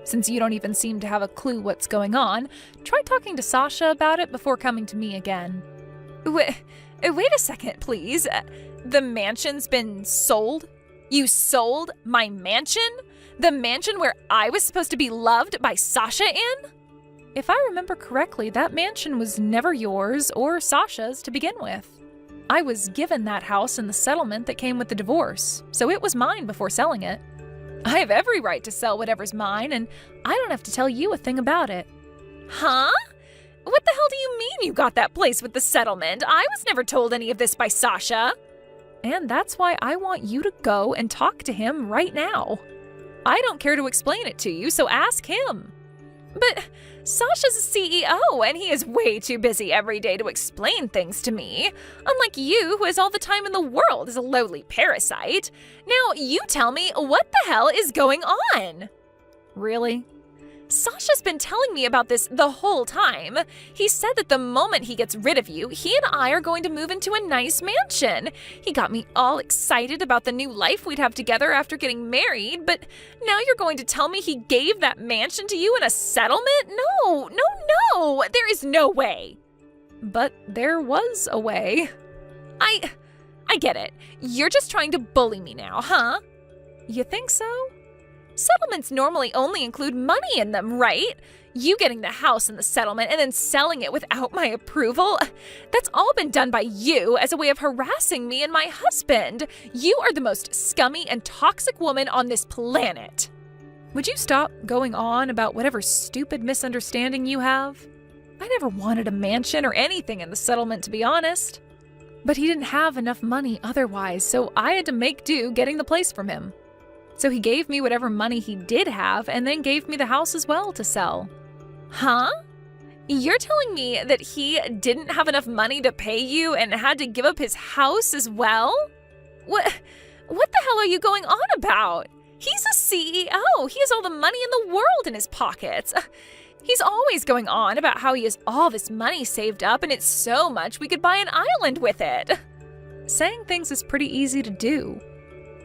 Since you don't even seem to have a clue what's going on, try talking to Sasha about it before coming to me again. Wait a second, please. The mansion's been sold? You sold my mansion? The mansion where I was supposed to be loved by Sasha in? If I remember correctly, that mansion was never yours or Sasha's to begin with. I was given that house in the settlement that came with the divorce, so it was mine before selling it. I have every right to sell whatever's mine, and I don't have to tell you a thing about it. Huh? What the hell do you mean you got that place with the settlement? I was never told any of this by Sasha. And that's why I want you to go and talk to him right now. I don't care to explain it to you, so ask him. But Sasha's a CEO, and he is way too busy every day to explain things to me. Unlike you, who has all the time in the world as a lowly parasite. Now, you tell me, what the hell is going on? Really? Sasha's been telling me about this the whole time. He said that the moment he gets rid of you, he and I are going to move into a nice mansion. He got me all excited about the new life we'd have together after getting married, but now you're going to tell me he gave that mansion to you in a settlement? No, there is no way. But there was a way. I get it. You're just trying to bully me now, huh? You think so? Settlements normally only include money in them, right? You getting the house in the settlement and then selling it without my approval? That's all been done by you as a way of harassing me and my husband. You are the most scummy and toxic woman on this planet. Would you stop going on about whatever stupid misunderstanding you have? I never wanted a mansion or anything in the settlement, to be honest. But he didn't have enough money otherwise, so I had to make do getting the place from him. So he gave me whatever money he did have and then gave me the house as well to sell. Huh? You're telling me that he didn't have enough money to pay you and had to give up his house as well? What the hell are you going on about? He's a CEO. He has all the money in the world in his pockets. He's always going on about how he has all this money saved up and it's so much we could buy an island with it. Saying things is pretty easy to do.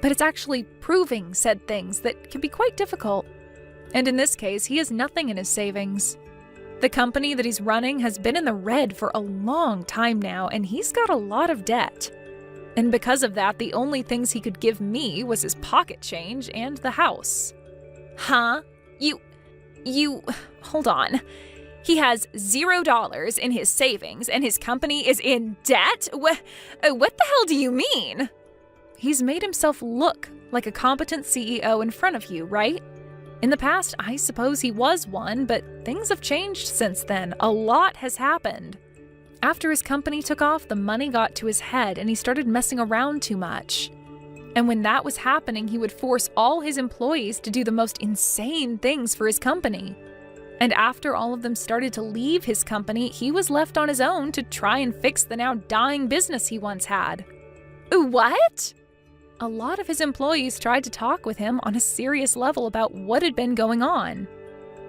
But it's actually proving said things that can be quite difficult. And in this case, he has nothing in his savings. The company that he's running has been in the red for a long time now, and he's got a lot of debt. And because of that, the only things he could give me was his pocket change and the house. Huh? Hold on. He has $0 in his savings, and his company is in debt? What the hell do you mean? He's made himself look like a competent CEO in front of you, right? In the past, I suppose he was one, but things have changed since then. A lot has happened. After his company took off, the money got to his head and he started messing around too much. And when that was happening, he would force all his employees to do the most insane things for his company. And after all of them started to leave his company, he was left on his own to try and fix the now dying business he once had. What? A lot of his employees tried to talk with him on a serious level about what had been going on.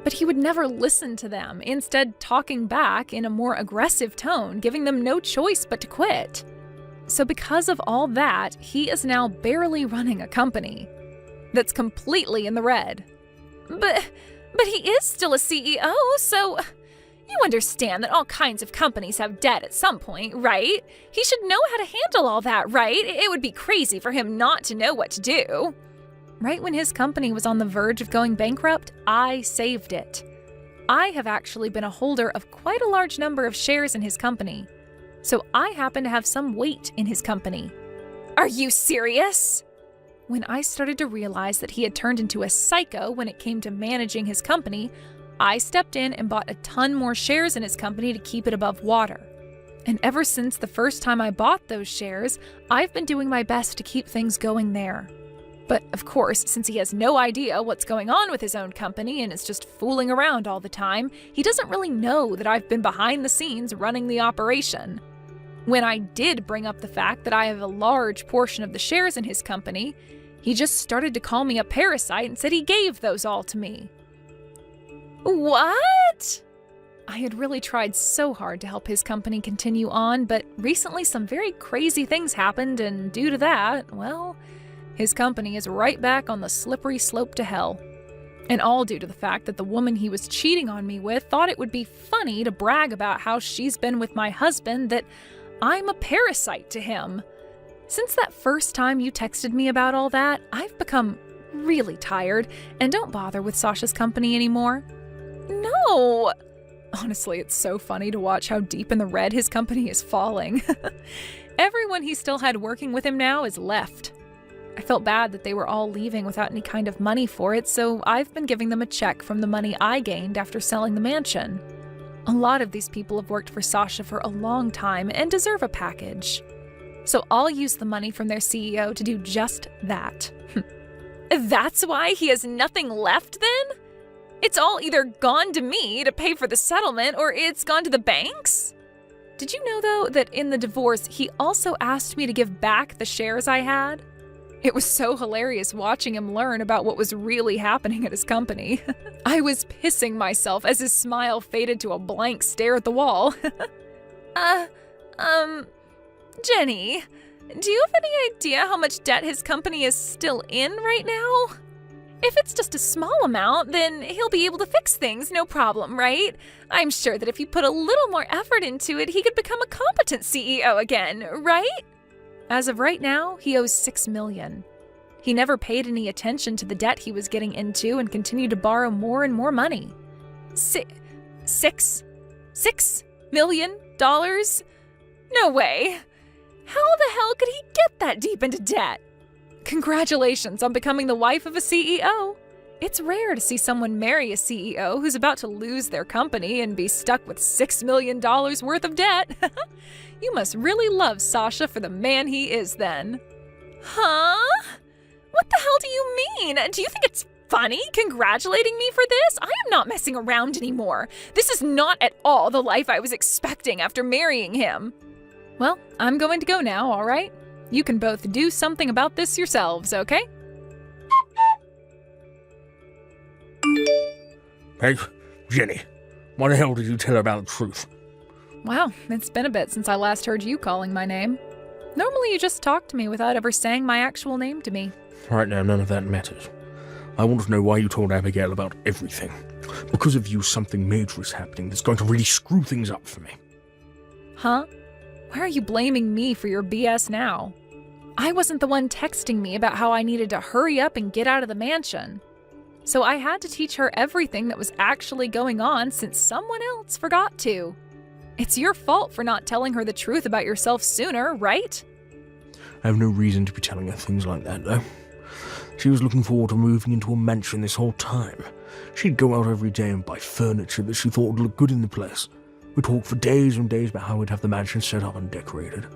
But he would never listen to them, instead talking back in a more aggressive tone, giving them no choice but to quit. So because of all that, he is now barely running a company that's completely in the red. But he is still a CEO, so you understand that all kinds of companies have debt at some point, right? He should know how to handle all that, right? It would be crazy for him not to know what to do. Right when his company was on the verge of going bankrupt, I saved it. I have actually been a holder of quite a large number of shares in his company, so I happen to have some weight in his company. Are you serious? When I started to realize that he had turned into a psycho when it came to managing his company, I stepped in and bought a ton more shares in his company to keep it above water. And ever since the first time I bought those shares, I've been doing my best to keep things going there. But of course, since he has no idea what's going on with his own company and is just fooling around all the time, he doesn't really know that I've been behind the scenes running the operation. When I did bring up the fact that I have a large portion of the shares in his company, he just started to call me a parasite and said he gave those all to me. What? I had really tried so hard to help his company continue on, but recently some very crazy things happened, and due to that, well, his company is right back on the slippery slope to hell. And all due to the fact that the woman he was cheating on me with thought it would be funny to brag about how she's been with my husband, that I'm a parasite to him. Since that first time you texted me about all that, I've become really tired and don't bother with Sasha's company anymore. No! Honestly, it's so funny to watch how deep in the red his company is falling. Everyone he still had working with him now is left. I felt bad that they were all leaving without any kind of money for it, so I've been giving them a check from the money I gained after selling the mansion. A lot of these people have worked for Sasha for a long time and deserve a package. So I'll use the money from their CEO to do just that. That's why he has nothing left then? It's all either gone to me to pay for the settlement or it's gone to the banks? Did you know, though, that in the divorce, he also asked me to give back the shares I had? It was so hilarious watching him learn about what was really happening at his company. I was pissing myself as his smile faded to a blank stare at the wall. Jenny, do you have any idea how much debt his company is still in right now? If it's just a small amount, then he'll be able to fix things, no problem, right? I'm sure that if he put a little more effort into it, he could become a competent CEO again, right? As of right now, he owes $6 million. He never paid any attention to the debt he was getting into and continued to borrow more and more money. $6 million? No way. How the hell could he get that deep into debt? Congratulations on becoming the wife of a CEO. It's rare to see someone marry a CEO who's about to lose their company and be stuck with $6 million worth of debt. You must really love Sasha for the man he is then. Huh? What the hell do you mean? Do you think it's funny congratulating me for this? I am not messing around anymore. This is not at all the life I was expecting after marrying him. Well, I'm going to go now, all right? You can both do something about this yourselves, okay? Hey, Jenny, why the hell did you tell her about the truth? Wow, it's been a bit since I last heard you calling my name. Normally you just talk to me without ever saying my actual name to me. Right now, none of that matters. I want to know why you told Abigail about everything. Because of you, something major is happening that's going to really screw things up for me. Huh? Why are you blaming me for your BS now? I wasn't the one texting me about how I needed to hurry up and get out of the mansion. So I had to teach her everything that was actually going on since someone else forgot to. It's your fault for not telling her the truth about yourself sooner, right? I have no reason to be telling her things like that, though. She was looking forward to moving into a mansion this whole time. She'd go out every day and buy furniture that she thought would look good in the place. We talked for days and days about how we'd have the mansion set up and decorated.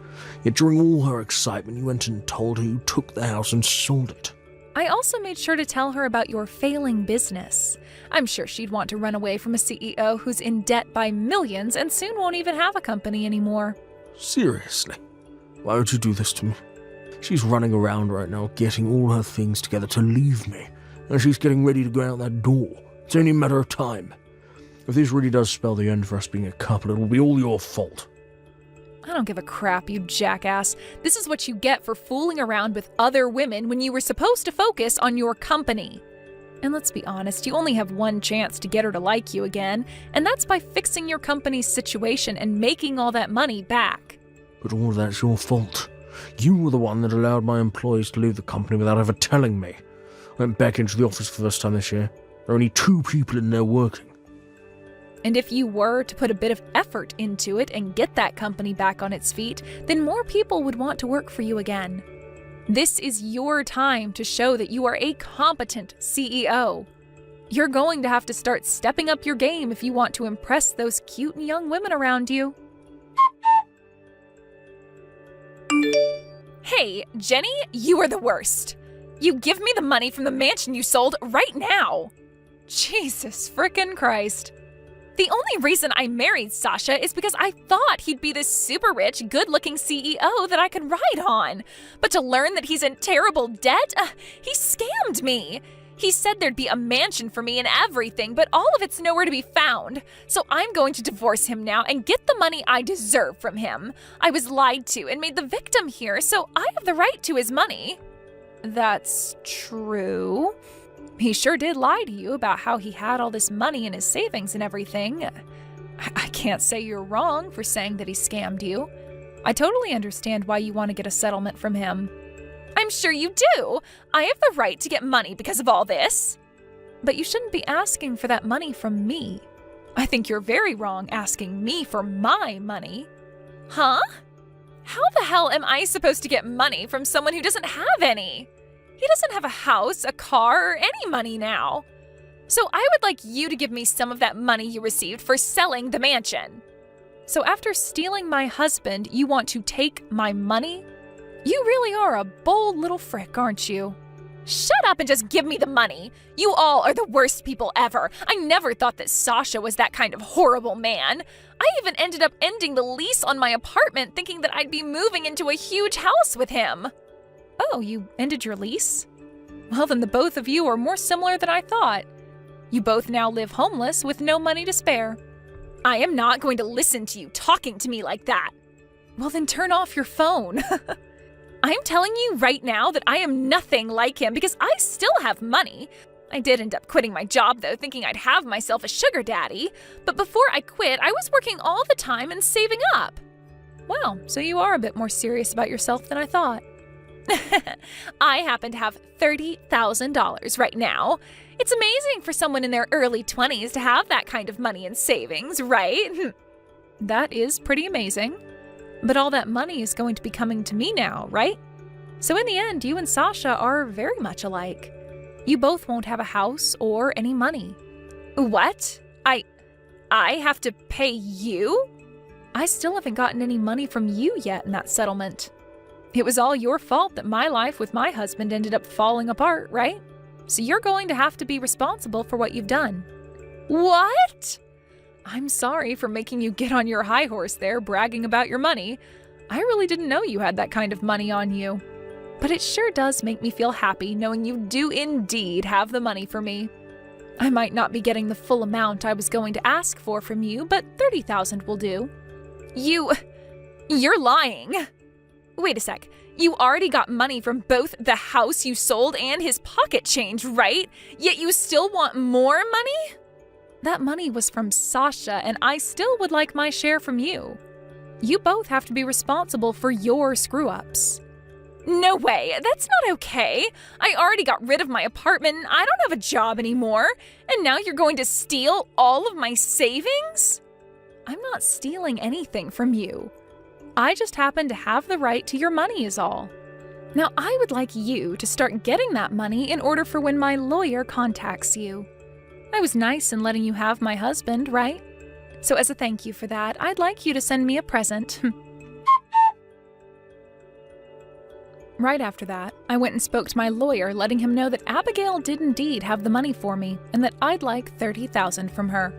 Yet during all her excitement, you went and told her you took the house and sold it. I also made sure to tell her about your failing business. I'm sure she'd want to run away from a CEO who's in debt by millions and soon won't even have a company anymore. Seriously? Why would you do this to me? She's running around right now, getting all her things together to leave me, and she's getting ready to go out that door. It's only a matter of time. If this really does spell the end for us being a couple, it'll be all your fault. I don't give a crap, you jackass. This is what you get for fooling around with other women when you were supposed to focus on your company. And let's be honest, you only have one chance to get her to like you again, and that's by fixing your company's situation and making all that money back. But all of that's your fault. You were the one that allowed my employees to leave the company without ever telling me. I went back into the office for the first time this year. There are only 2 people in there working. And if you were to put a bit of effort into it and get that company back on its feet, then more people would want to work for you again. This is your time to show that you are a competent CEO. You're going to have to start stepping up your game if you want to impress those cute young women around you. Hey, Jenny, you are the worst. You give me the money from the mansion you sold right now. Jesus frickin' Christ. The only reason I married Sasha is because I thought he'd be this super rich, good-looking CEO that I could ride on. But to learn that he's in terrible debt, he scammed me. He said there'd be a mansion for me and everything, but all of it's nowhere to be found. So I'm going to divorce him now and get the money I deserve from him. I was lied to and made the victim here, so I have the right to his money. That's true. He sure did lie to you about how he had all this money in his savings and everything. I can't say you're wrong for saying that he scammed you. I totally understand why you want to get a settlement from him. I'm sure you do. I have the right to get money because of all this. But you shouldn't be asking for that money from me. I think you're very wrong asking me for my money. Huh? How the hell am I supposed to get money from someone who doesn't have any? He doesn't have a house, a car, or any money now. So I would like you to give me some of that money you received for selling the mansion. So after stealing my husband, you want to take my money? You really are a bold little frick, aren't you? Shut up and just give me the money. You all are the worst people ever. I never thought that Sasha was that kind of horrible man. I even ended up ending the lease on my apartment thinking that I'd be moving into a huge house with him. Oh, you ended your lease? Well, then the both of you are more similar than I thought. You both now live homeless with no money to spare. I am not going to listen to you talking to me like that. Well, then turn off your phone. I'm telling you right now that I am nothing like him because I still have money. I did end up quitting my job, though, thinking I'd have myself a sugar daddy. But before I quit, I was working all the time and saving up. Well, so you are a bit more serious about yourself than I thought. I happen to have $30,000 right now. It's amazing for someone in their early 20s to have that kind of money in savings, right? That is pretty amazing. But all that money is going to be coming to me now, right? So in the end, you and Sasha are very much alike. You both won't have a house or any money. What? I have to pay you? I still haven't gotten any money from you yet in that settlement. It was all your fault that my life with my husband ended up falling apart, right? So you're going to have to be responsible for what you've done. What? I'm sorry for making you get on your high horse there, bragging about your money. I really didn't know you had that kind of money on you. But it sure does make me feel happy knowing you do indeed have the money for me. I might not be getting the full amount I was going to ask for from you, but $30,000 will do. You're lying. Wait a sec. You already got money from both the house you sold and his pocket change, right? Yet you still want more money? That money was from Sasha, and I still would like my share from you. You both have to be responsible for your screw-ups. No way, that's not okay. I already got rid of my apartment and I don't have a job anymore. And now you're going to steal all of my savings? I'm not stealing anything from you. I just happen to have the right to your money is all. Now I would like you to start getting that money in order for when my lawyer contacts you. I was nice in letting you have my husband, right? So as a thank you for that, I'd like you to send me a present. Right after that, I went and spoke to my lawyer, letting him know that Abigail did indeed have the money for me and that I'd like $30,000 from her.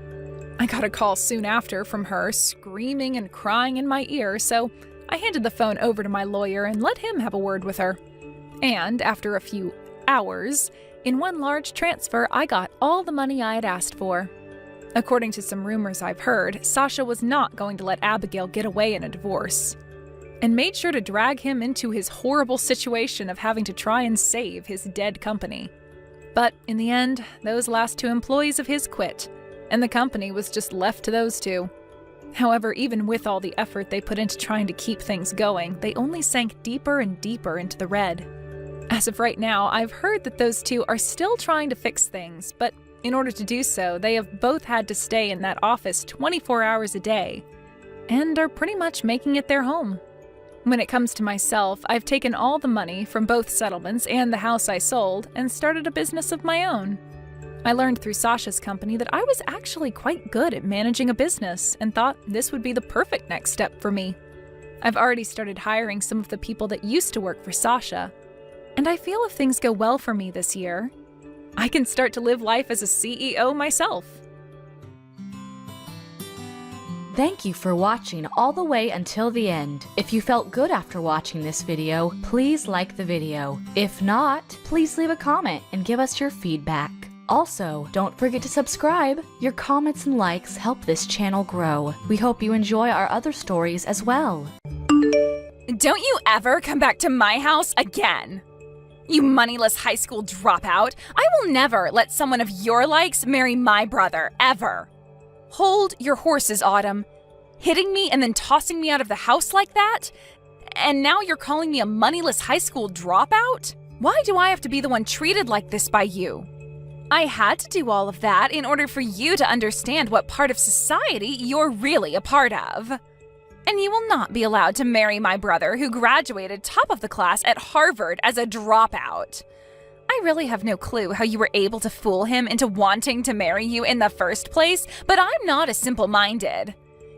I got a call soon after from her, screaming and crying in my ear, so I handed the phone over to my lawyer and let him have a word with her. And after a few hours, in one large transfer, I got all the money I had asked for. According to some rumors I've heard, Sasha was not going to let Abigail get away in a divorce, and made sure to drag him into his horrible situation of having to try and save his dead company. But in the end, those last 2 employees of his quit, and the company was just left to those 2. However, even with all the effort they put into trying to keep things going, they only sank deeper and deeper into the red. As of right now, I've heard that those 2 are still trying to fix things, but in order to do so, they have both had to stay in that office 24 hours a day, and are pretty much making it their home. When it comes to myself, I've taken all the money from both settlements and the house I sold and started a business of my own. I learned through Sasha's company that I was actually quite good at managing a business and thought this would be the perfect next step for me. I've already started hiring some of the people that used to work for Sasha, and I feel if things go well for me this year, I can start to live life as a CEO myself. Thank you for watching all the way until the end. If you felt good after watching this video, please like the video. If not, please leave a comment and give us your feedback. Also, don't forget to subscribe. Your comments and likes help this channel grow. We hope you enjoy our other stories as well. Don't you ever come back to my house again! You moneyless high school dropout! I will never let someone of your likes marry my brother, ever! Hold your horses, Autumn. Hitting me and then tossing me out of the house like that? And now you're calling me a moneyless high school dropout? Why do I have to be the one treated like this by you? I had to do all of that in order for you to understand what part of society you're really a part of. And you will not be allowed to marry my brother who graduated top of the class at Harvard as a dropout. I really have no clue how you were able to fool him into wanting to marry you in the first place, but I'm not as simple-minded.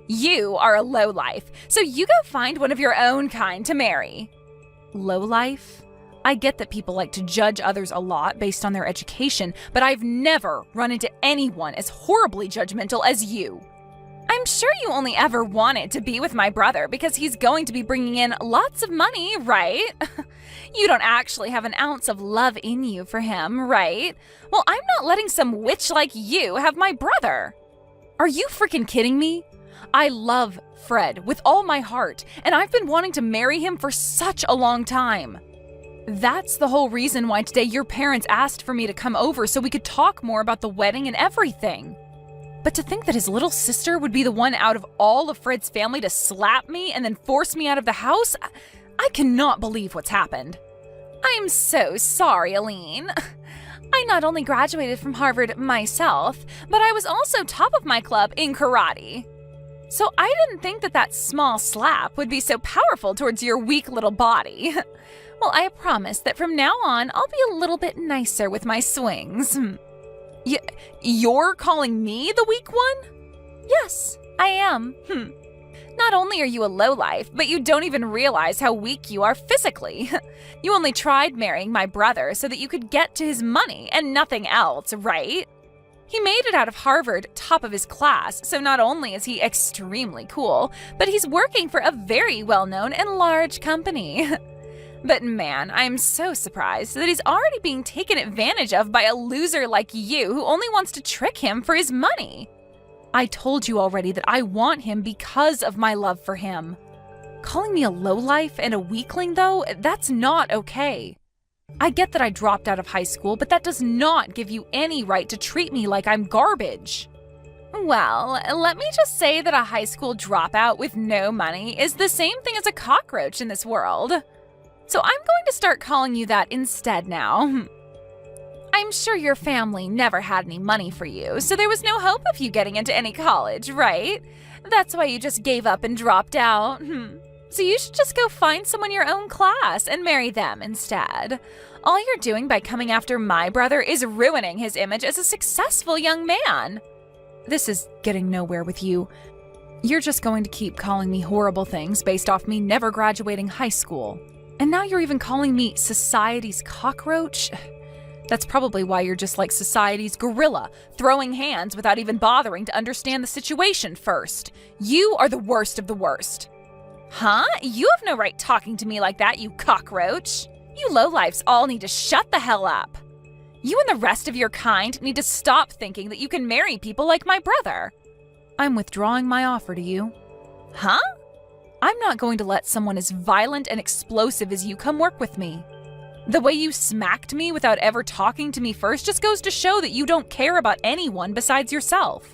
You are a lowlife, so you go find one of your own kind to marry. Lowlife? I get that people like to judge others a lot based on their education, but I've never run into anyone as horribly judgmental as you. I'm sure you only ever wanted to be with my brother because he's going to be bringing in lots of money, right? You don't actually have an ounce of love in you for him, right? Well, I'm not letting some witch like you have my brother. Are you freaking kidding me? I love Fred with all my heart, and I've been wanting to marry him for such a long time. That's the whole reason why today your parents asked for me to come over so we could talk more about the wedding and everything. But to think that his little sister would be the one out of all of Fred's family to slap me and then force me out of the house, I cannot believe what's happened. I'm so sorry, Aline. I not only graduated from Harvard myself, but I was also top of my club in karate. So I didn't think that that small slap would be so powerful towards your weak little body. Well, I promise that from now on, I'll be a little bit nicer with my swings. You're calling me the weak one? Yes, I am. Not only are you a lowlife, but you don't even realize how weak you are physically. You only tried marrying my brother so that you could get to his money and nothing else, right? He made it out of Harvard top of his class, so not only is he extremely cool, but he's working for a very well-known and large company. But man, I'm so surprised that he's already being taken advantage of by a loser like you who only wants to trick him for his money. I told you already that I want him because of my love for him. Calling me a lowlife and a weakling, though, that's not okay. I get that I dropped out of high school, but that does not give you any right to treat me like I'm garbage. Well, let me just say that a high school dropout with no money is the same thing as a cockroach in this world. So I'm going to start calling you that instead now. I'm sure your family never had any money for you, so there was no hope of you getting into any college, right? That's why you just gave up and dropped out. So you should just go find someone your own class and marry them instead. All you're doing by coming after my brother is ruining his image as a successful young man. This is getting nowhere with you. You're just going to keep calling me horrible things based off me never graduating high school. And now you're even calling me society's cockroach? That's probably why you're just like society's gorilla, throwing hands without even bothering to understand the situation first. You are the worst of the worst. Huh? You have no right talking to me like that, you cockroach. You lowlifes all need to shut the hell up. You and the rest of your kind need to stop thinking that you can marry people like my brother. I'm withdrawing my offer to you. Huh? I'm not going to let someone as violent and explosive as you come work with me. The way you smacked me without ever talking to me first just goes to show that you don't care about anyone besides yourself.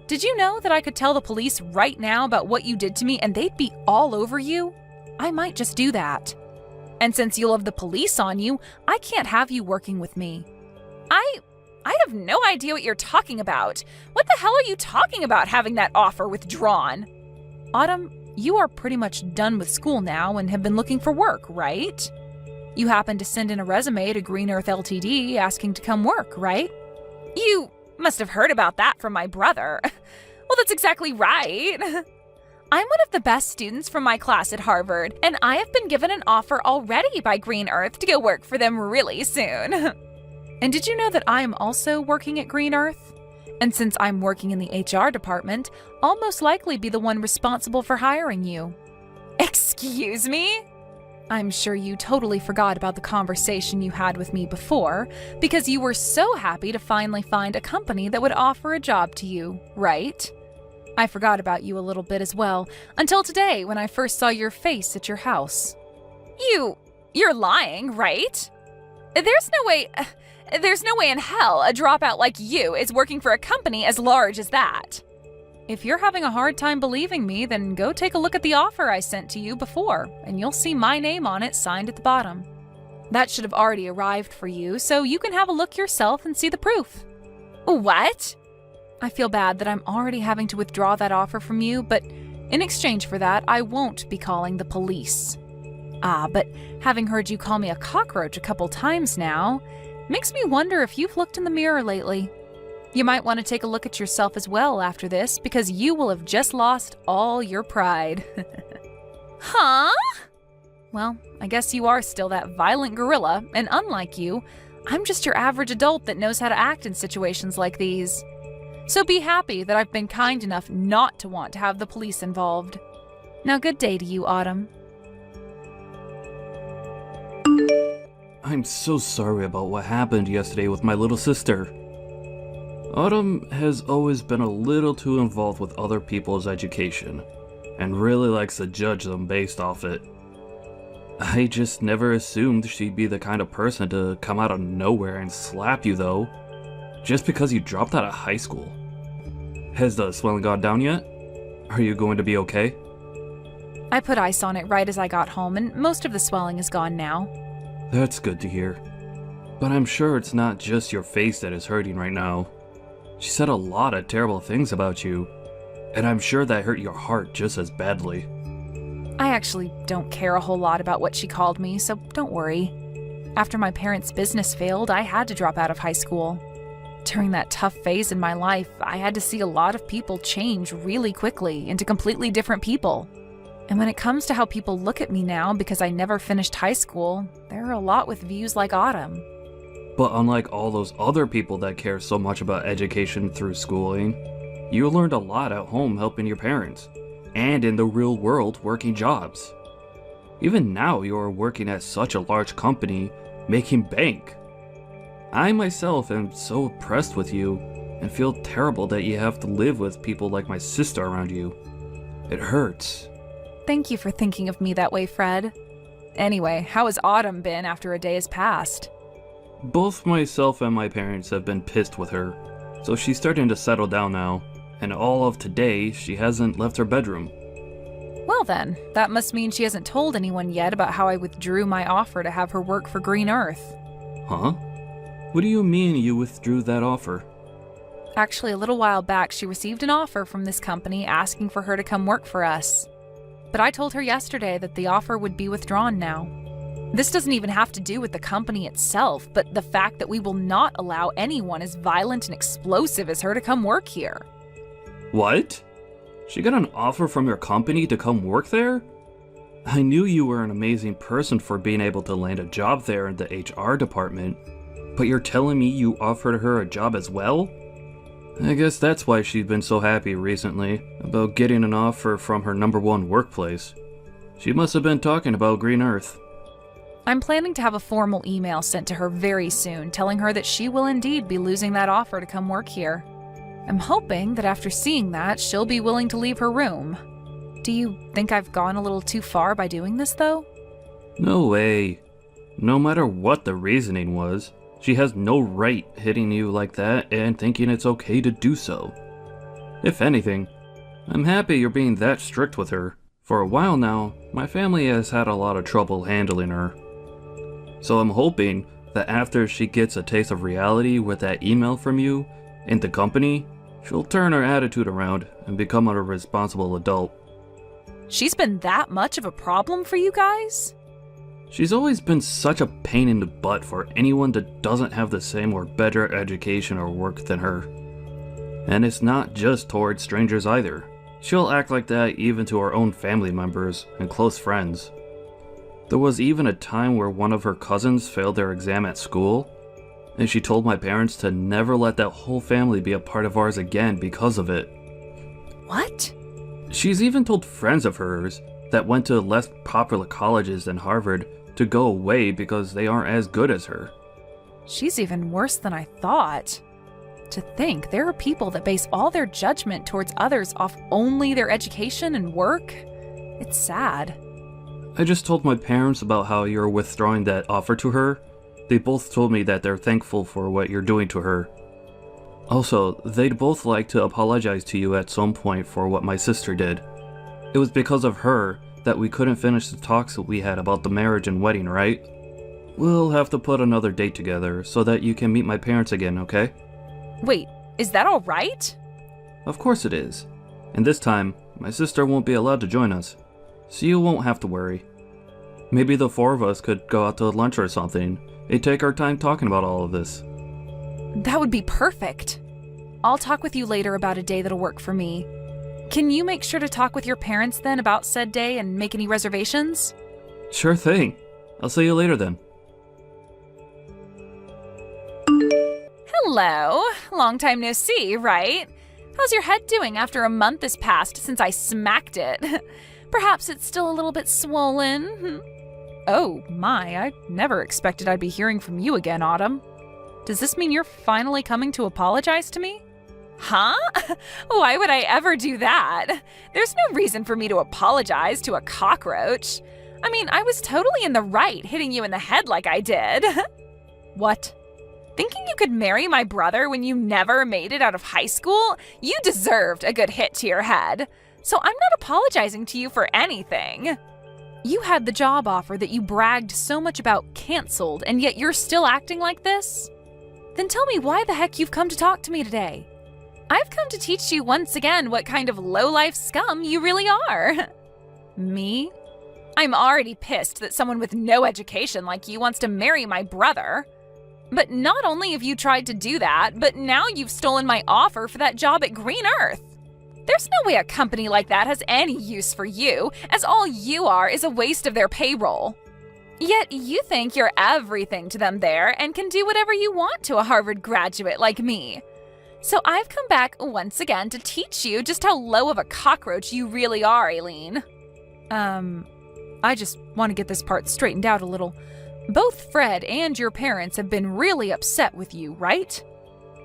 Did you know that I could tell the police right now about what you did to me and they'd be all over you? I might just do that. And since you'll have the police on you, I can't have you working with me. I have no idea what you're talking about. What the hell are you talking about having that offer withdrawn? Autumn, you are pretty much done with school now and have been looking for work, right? You happened to send in a resume to Green Earth Ltd asking to come work, right? You must have heard about that from my brother. Well, that's exactly right. I'm one of the best students from my class at Harvard, and I have been given an offer already by Green Earth to go work for them really soon. And did you know that I am also working at Green Earth? And since I'm working in the HR department, I'll most likely be the one responsible for hiring you. Excuse me? I'm sure you totally forgot about the conversation you had with me before, because you were so happy to finally find a company that would offer a job to you, right? I forgot about you a little bit as well, until today when I first saw your face at your house. You're lying, right? There's no way in hell a dropout like you is working for a company as large as that. If you're having a hard time believing me, then go take a look at the offer I sent to you before, and you'll see my name on it signed at the bottom. That should have already arrived for you, so you can have a look yourself and see the proof. What? I feel bad that I'm already having to withdraw that offer from you, but in exchange for that, I won't be calling the police. But having heard you call me a cockroach a couple times now, makes me wonder if you've looked in the mirror lately. You might want to take a look at yourself as well after this, because you will have just lost all your pride. Huh? Well, I guess you are still that violent gorilla, and unlike you, I'm just your average adult that knows how to act in situations like these. So be happy that I've been kind enough not to want to have the police involved. Now, good day to you, Autumn. I'm so sorry about what happened yesterday with my little sister. Autumn has always been a little too involved with other people's education, and really likes to judge them based off it. I just never assumed she'd be the kind of person to come out of nowhere and slap you though, just because you dropped out of high school. Has the swelling gone down yet? Are you going to be okay? I put ice on it right as I got home, and most of the swelling is gone now. That's good to hear. But I'm sure it's not just your face that is hurting right now. She said a lot of terrible things about you, and I'm sure that hurt your heart just as badly. I actually don't care a whole lot about what she called me, so don't worry. After my parents' business failed, I had to drop out of high school. During that tough phase in my life, I had to see a lot of people change really quickly into completely different people. And when it comes to how people look at me now because I never finished high school, there are a lot with views like Autumn. But unlike all those other people that care so much about education through schooling, you learned a lot at home helping your parents, and in the real world working jobs. Even now you are working at such a large company, making bank. I myself am so impressed with you, and feel terrible that you have to live with people like my sister around you. It hurts. Thank you for thinking of me that way, Fred. Anyway, how has Autumn been after a day has passed? Both myself and my parents have been pissed with her, so she's starting to settle down now, and all of today she hasn't left her bedroom. Well then, that must mean she hasn't told anyone yet about how I withdrew my offer to have her work for Green Earth. Huh? What do you mean you withdrew that offer? Actually, a little while back, she received an offer from this company asking for her to come work for us. But I told her yesterday that the offer would be withdrawn now. This doesn't even have to do with the company itself, but the fact that we will not allow anyone as violent and explosive as her to come work here. What? She got an offer from your company to come work there? I knew you were an amazing person for being able to land a job there in the HR department, but you're telling me you offered her a job as well? I guess that's why she's been so happy recently about getting an offer from her #1 workplace. She must have been talking about Green Earth. I'm planning to have a formal email sent to her very soon telling her that she will indeed be losing that offer to come work here. I'm hoping that after seeing that, she'll be willing to leave her room. Do you think I've gone a little too far by doing this, though? No way. No matter what the reasoning was, she has no right hitting you like that and thinking it's okay to do so. If anything, I'm happy you're being that strict with her. For a while now, my family has had a lot of trouble handling her. So I'm hoping that after she gets a taste of reality with that email from you and the company, she'll turn her attitude around and become a responsible adult. She's been that much of a problem for you guys? She's always been such a pain in the butt for anyone that doesn't have the same or better education or work than her. And it's not just towards strangers either. She'll act like that even to her own family members and close friends. There was even a time where one of her cousins failed their exam at school, and she told my parents to never let that whole family be a part of ours again because of it. What? She's even told friends of hers that went to less popular colleges than Harvard to go away because they aren't as good as her. She's even worse than I thought. To think there are people that base all their judgment towards others off only their education and work. It's sad. I just told my parents about how you're withdrawing that offer to her. They both told me that they're thankful for what you're doing to her. Also, they'd both like to apologize to you at some point for what my sister did. It was because of her that we couldn't finish the talks that we had about the marriage and wedding, right? We'll have to put another date together so that you can meet my parents again, okay? Wait, is that all right? Of course it is. And this time, my sister won't be allowed to join us, so you won't have to worry. Maybe the four of us could go out to lunch or something and take our time talking about all of this. That would be perfect. I'll talk with you later about a day that'll work for me. Can you make sure to talk with your parents then about said day and make any reservations? Sure thing. I'll see you later then. Hello. Long time no see, right? How's your head doing after a month has passed since I smacked it? Perhaps it's still a little bit swollen. Oh my, I never expected I'd be hearing from you again, Autumn. Does this mean you're finally coming to apologize to me? Huh? Why would I ever do that? There's no reason for me to apologize to a cockroach. I mean, I was totally in the right hitting you in the head like I did. What? Thinking you could marry my brother when you never made it out of high school? You deserved a good hit to your head. So I'm not apologizing to you for anything. You had the job offer that you bragged so much about canceled, and yet you're still acting like this? Then tell me why the heck you've come to talk to me today. I've come to teach you once again what kind of low-life scum you really are. Me? I'm already pissed that someone with no education like you wants to marry my brother. But not only have you tried to do that, but now you've stolen my offer for that job at Green Earth. There's no way a company like that has any use for you, as all you are is a waste of their payroll. Yet you think you're everything to them there and can do whatever you want to a Harvard graduate like me. So I've come back once again to teach you just how low of a cockroach you really are, Aileen. I just want to get this part straightened out a little. Both Fred and your parents have been really upset with you, right?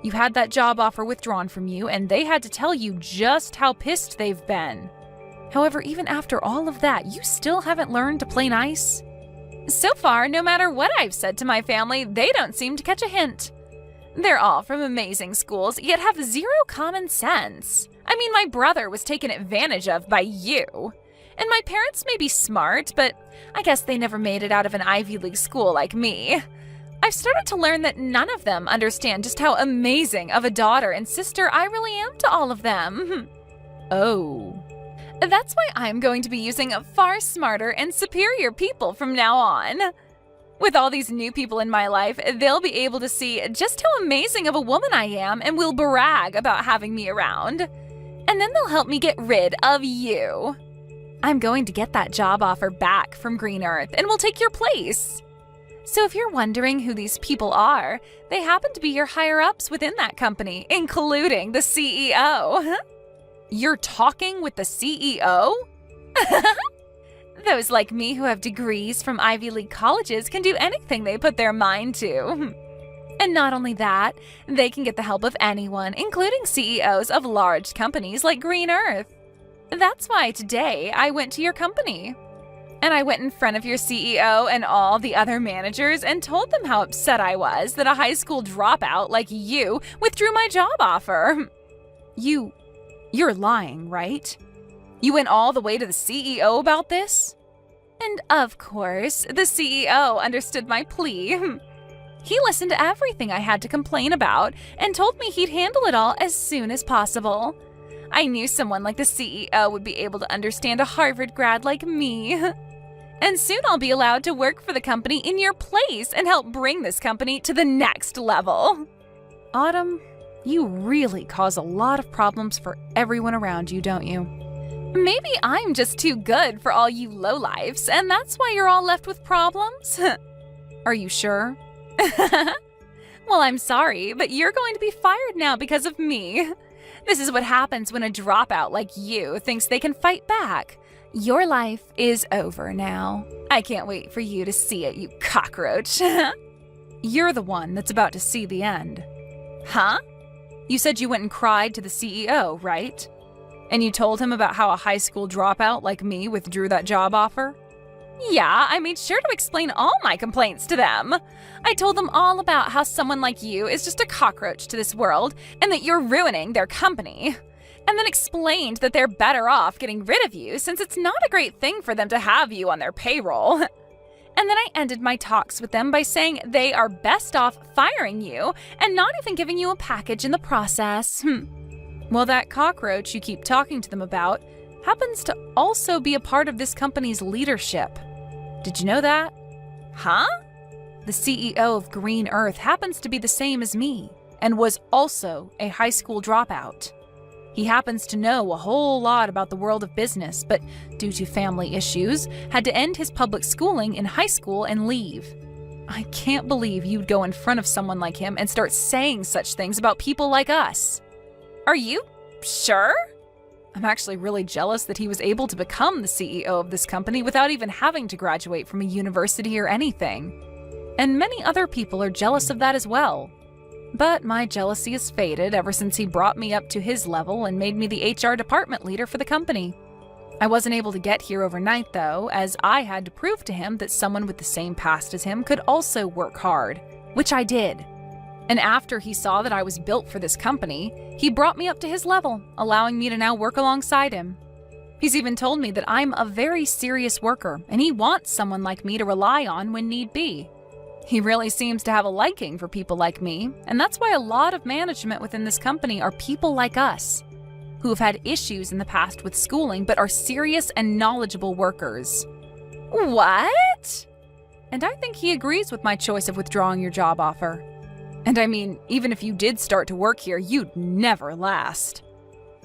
You had that job offer withdrawn from you, and they had to tell you just how pissed they've been. However, even after all of that, you still haven't learned to play nice? So far, no matter what I've said to my family, they don't seem to catch a hint. They're all from amazing schools, yet have zero common sense. I mean, my brother was taken advantage of by you. And my parents may be smart, but I guess they never made it out of an Ivy League school like me. I've started to learn that none of them understand just how amazing of a daughter and sister I really am to all of them. Oh. That's why I'm going to be using far smarter and superior people from now on. With all these new people in my life, they'll be able to see just how amazing of a woman I am and will brag about having me around. And then they'll help me get rid of you. I'm going to get that job offer back from Green Earth and will take your place. So if you're wondering who these people are, they happen to be your higher-ups within that company, including the CEO. You're talking with the CEO? Those like me who have degrees from Ivy League colleges can do anything they put their mind to. And not only that, they can get the help of anyone, including CEOs of large companies like Green Earth. That's why today I went to your company. And I went in front of your CEO and all the other managers and told them how upset I was that a high school dropout like you withdrew my job offer. You're lying, right? You went all the way to the CEO about this? And of course, the CEO understood my plea. He listened to everything I had to complain about and told me he'd handle it all as soon as possible. I knew someone like the CEO would be able to understand a Harvard grad like me. And soon I'll be allowed to work for the company in your place and help bring this company to the next level. Autumn, you really cause a lot of problems for everyone around you, don't you? Maybe I'm just too good for all you lowlifes, and that's why you're all left with problems? Are you sure? Well, I'm sorry, but you're going to be fired now because of me. This is what happens when a dropout like you thinks they can fight back. Your life is over now. I can't wait for you to see it, you cockroach. You're the one that's about to see the end. Huh? You said you went and cried to the CEO, right? And you told him about how a high school dropout like me withdrew that job offer? Yeah, I made sure to explain all my complaints to them. I told them all about how someone like you is just a cockroach to this world and that you're ruining their company. And then explained that they're better off getting rid of you since it's not a great thing for them to have you on their payroll. And then I ended my talks with them by saying they are best off firing you and not even giving you a package in the process. Well, that cockroach you keep talking to them about happens to also be a part of this company's leadership. Did you know that? Huh? The CEO of Green Earth happens to be the same as me and was also a high school dropout. He happens to know a whole lot about the world of business, but due to family issues, had to end his public schooling in high school and leave. I can't believe you'd go in front of someone like him and start saying such things about people like us. Are you sure? I'm actually really jealous that he was able to become the CEO of this company without even having to graduate from a university or anything. And many other people are jealous of that as well. But my jealousy has faded ever since he brought me up to his level and made me the HR department leader for the company. I wasn't able to get here overnight though, as I had to prove to him that someone with the same past as him could also work hard, which I did. And after he saw that I was built for this company, he brought me up to his level, allowing me to now work alongside him. He's even told me that I'm a very serious worker, and he wants someone like me to rely on when need be. He really seems to have a liking for people like me, and that's why a lot of management within this company are people like us, who have had issues in the past with schooling but are serious and knowledgeable workers. What? And I think he agrees with my choice of withdrawing your job offer. And I mean, even if you did start to work here, you'd never last.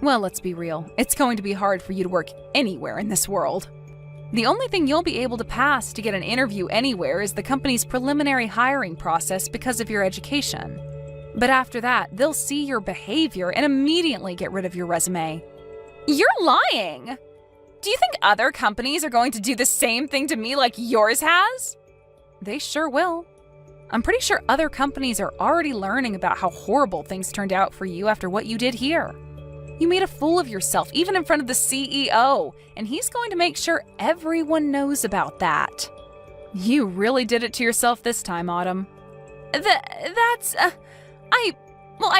Well, let's be real. It's going to be hard for you to work anywhere in this world. The only thing you'll be able to pass to get an interview anywhere is the company's preliminary hiring process because of your education. But after that, they'll see your behavior and immediately get rid of your resume. You're lying! Do you think other companies are going to do the same thing to me like yours has? They sure will. I'm pretty sure other companies are already learning about how horrible things turned out for you after what you did here. You made a fool of yourself, even in front of the CEO, and he's going to make sure everyone knows about that. You really did it to yourself this time, Autumn. I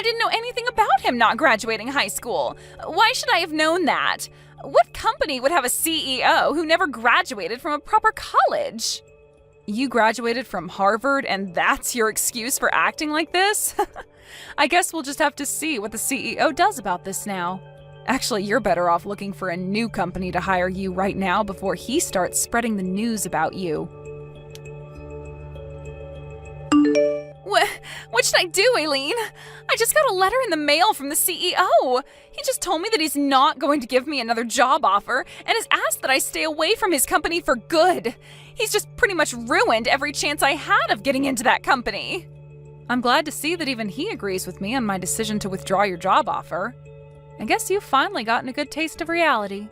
didn't know anything about him not graduating high school. Why should I have known that? What company would have a CEO who never graduated from a proper college? You graduated from Harvard and that's your excuse for acting like this? I guess we'll just have to see what the CEO does about this now. Actually, you're better off looking for a new company to hire you right now before he starts spreading the news about you. What should I do, Aileen? I just got a letter in the mail from the CEO. He just told me that he's not going to give me another job offer and has asked that I stay away from his company for good. He's just pretty much ruined every chance I had of getting into that company. I'm glad to see that even he agrees with me on my decision to withdraw your job offer. I guess you've finally gotten a good taste of reality.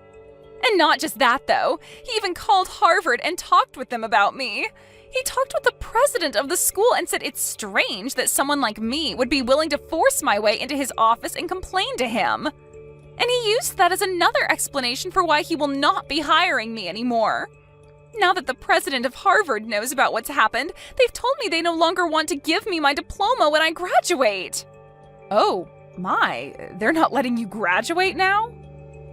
And not just that, though. He even called Harvard and talked with them about me. He talked with the president of the school and said it's strange that someone like me would be willing to force my way into his office and complain to him. And he used that as another explanation for why he will not be hiring me anymore. Now that the president of Harvard knows about what's happened, they've told me they no longer want to give me my diploma when I graduate. Oh, my, they're not letting you graduate now?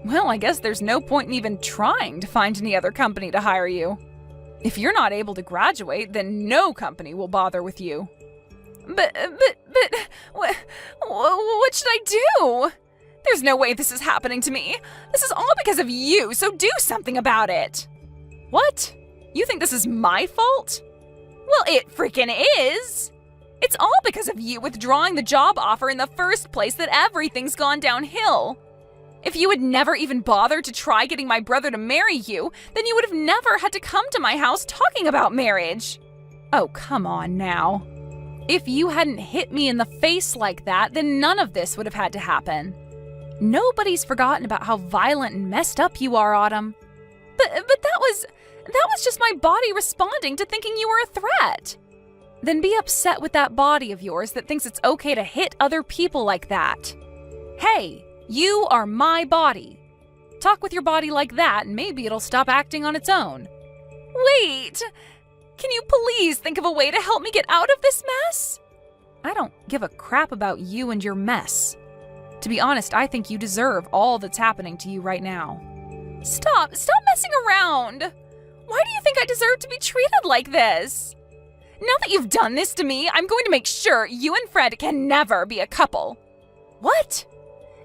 Well, I guess there's no point in even trying to find any other company to hire you. If you're not able to graduate, then no company will bother with you. But, what should I do? There's no way this is happening to me. This is all because of you, so do something about it. What? You think this is my fault? Well, it freaking is. It's all because of you withdrawing the job offer in the first place that everything's gone downhill. If you had never even bothered to try getting my brother to marry you, then you would have never had to come to my house talking about marriage. Oh, come on now. If you hadn't hit me in the face like that, then none of this would have had to happen. Nobody's forgotten about how violent and messed up you are, Autumn. But that was just my body responding to thinking you were a threat. Then be upset with that body of yours that thinks it's okay to hit other people like that. Hey, you are my body. Talk with your body like that and maybe it'll stop acting on its own. Wait! Can you please think of a way to help me get out of this mess? I don't give a crap about you and your mess. To be honest, I think you deserve all that's happening to you right now. Stop messing around! Why do you think I deserve to be treated like this? Now that you've done this to me, I'm going to make sure you and Fred can never be a couple. What?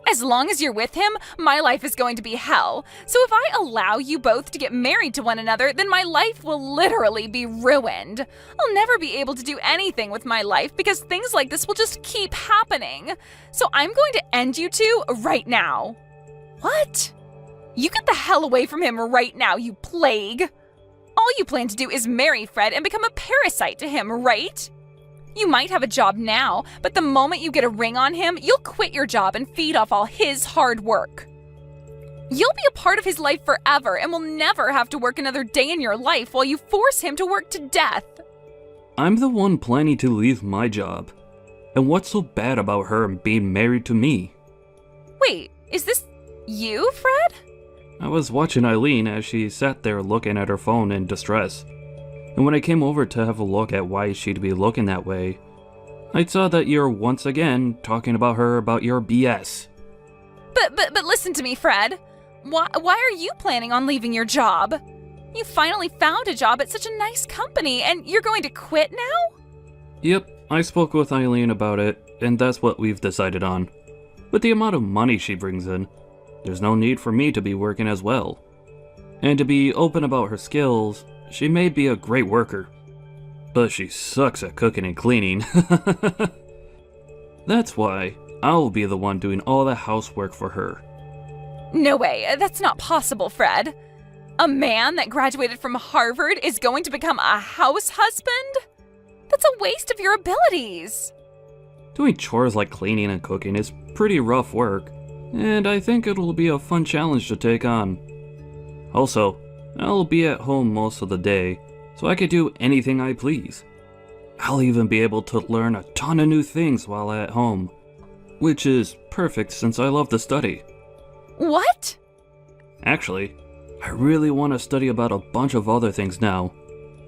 As long as you're with him, my life is going to be hell. So if I allow you both to get married to one another, then my life will literally be ruined. I'll never be able to do anything with my life because things like this will just keep happening. So I'm going to end you two right now. What? You get the hell away from him right now, you plague. All you plan to do is marry Fred and become a parasite to him, right? You might have a job now, but the moment you get a ring on him, you'll quit your job and feed off all his hard work. You'll be a part of his life forever and will never have to work another day in your life while you force him to work to death. I'm the one planning to leave my job. And what's so bad about her being married to me? Wait, is this you, Fred? I was watching Eileen as she sat there looking at her phone in distress. And when I came over to have a look at why she'd be looking that way, I saw that you're once again talking about her about your BS. But listen to me, Fred. Why are you planning on leaving your job? You finally found a job at such a nice company and you're going to quit now? Yep, I spoke with Eileen about it, and that's what we've decided on. With the amount of money she brings in, there's no need for me to be working as well. And to be open about her skills, she may be a great worker, but she sucks at cooking and cleaning. That's why I'll be the one doing all the housework for her. No way, that's not possible, Fred. A man that graduated from Harvard is going to become a house husband? That's a waste of your abilities. Doing chores like cleaning and cooking is pretty rough work, and I think it'll be a fun challenge to take on. Also, I'll be at home most of the day, so I can do anything I please. I'll even be able to learn a ton of new things while at home, which is perfect since I love to study. What? Actually, I really want to study about a bunch of other things now,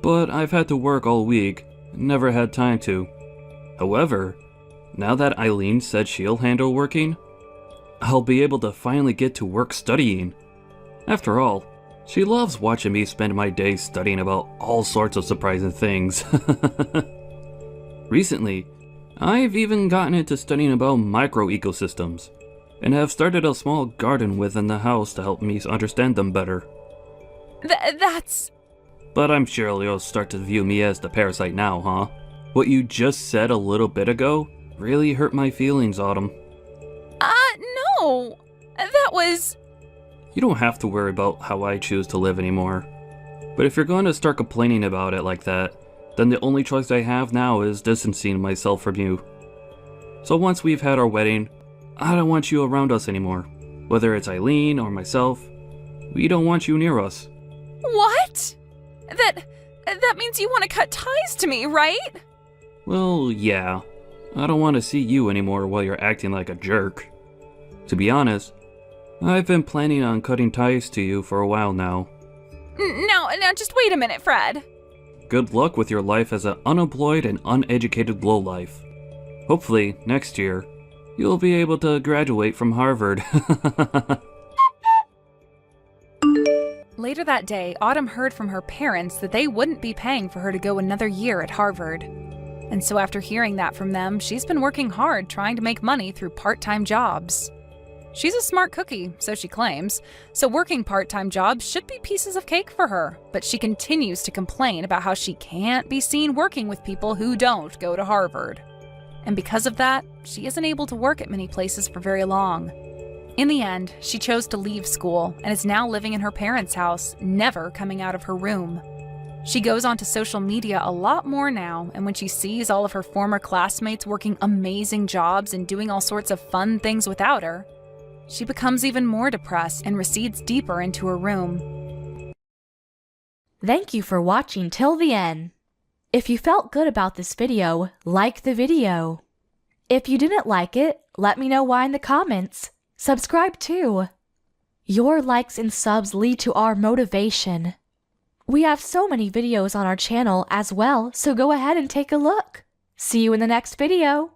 but I've had to work all week, never had time to. However, now that Eileen said she'll handle working, I'll be able to finally get to work studying. After all, she loves watching me spend my days studying about all sorts of surprising things. Recently, I've even gotten into studying about micro-ecosystems, and have started a small garden within the house to help me understand them better. That's... But I'm sure you'll start to view me as the parasite now, huh? What you just said a little bit ago really hurt my feelings, Autumn. No. That was... You don't have to worry about how I choose to live anymore. But if you're going to start complaining about it like that, then the only choice I have now is distancing myself from you. So once we've had our wedding, I don't want you around us anymore. Whether it's Eileen or myself, we don't want you near us. What? That means you want to cut ties to me, right? Well, yeah. I don't want to see you anymore while you're acting like a jerk. To be honest, I've been planning on cutting ties to you for a while now. Now, just wait a minute, Fred. Good luck with your life as an unemployed and uneducated lowlife. Hopefully, next year, you'll be able to graduate from Harvard. Later that day, Autumn heard from her parents that they wouldn't be paying for her to go another year at Harvard. And so after hearing that from them, she's been working hard trying to make money through part-time jobs. She's a smart cookie, so she claims, so working part-time jobs should be pieces of cake for her, but she continues to complain about how she can't be seen working with people who don't go to Harvard. And because of that, she isn't able to work at many places for very long. In the end, she chose to leave school and is now living in her parents' house, never coming out of her room. She goes onto social media a lot more now, and when she sees all of her former classmates working amazing jobs and doing all sorts of fun things without her, she becomes even more depressed and recedes deeper into her room. Thank you for watching till the end. If you felt good about this video, like the video. If you didn't like it, let me know why in the comments. Subscribe too. Your likes and subs lead to our motivation. We have so many videos on our channel as well, so go ahead and take a look. See you in the next video.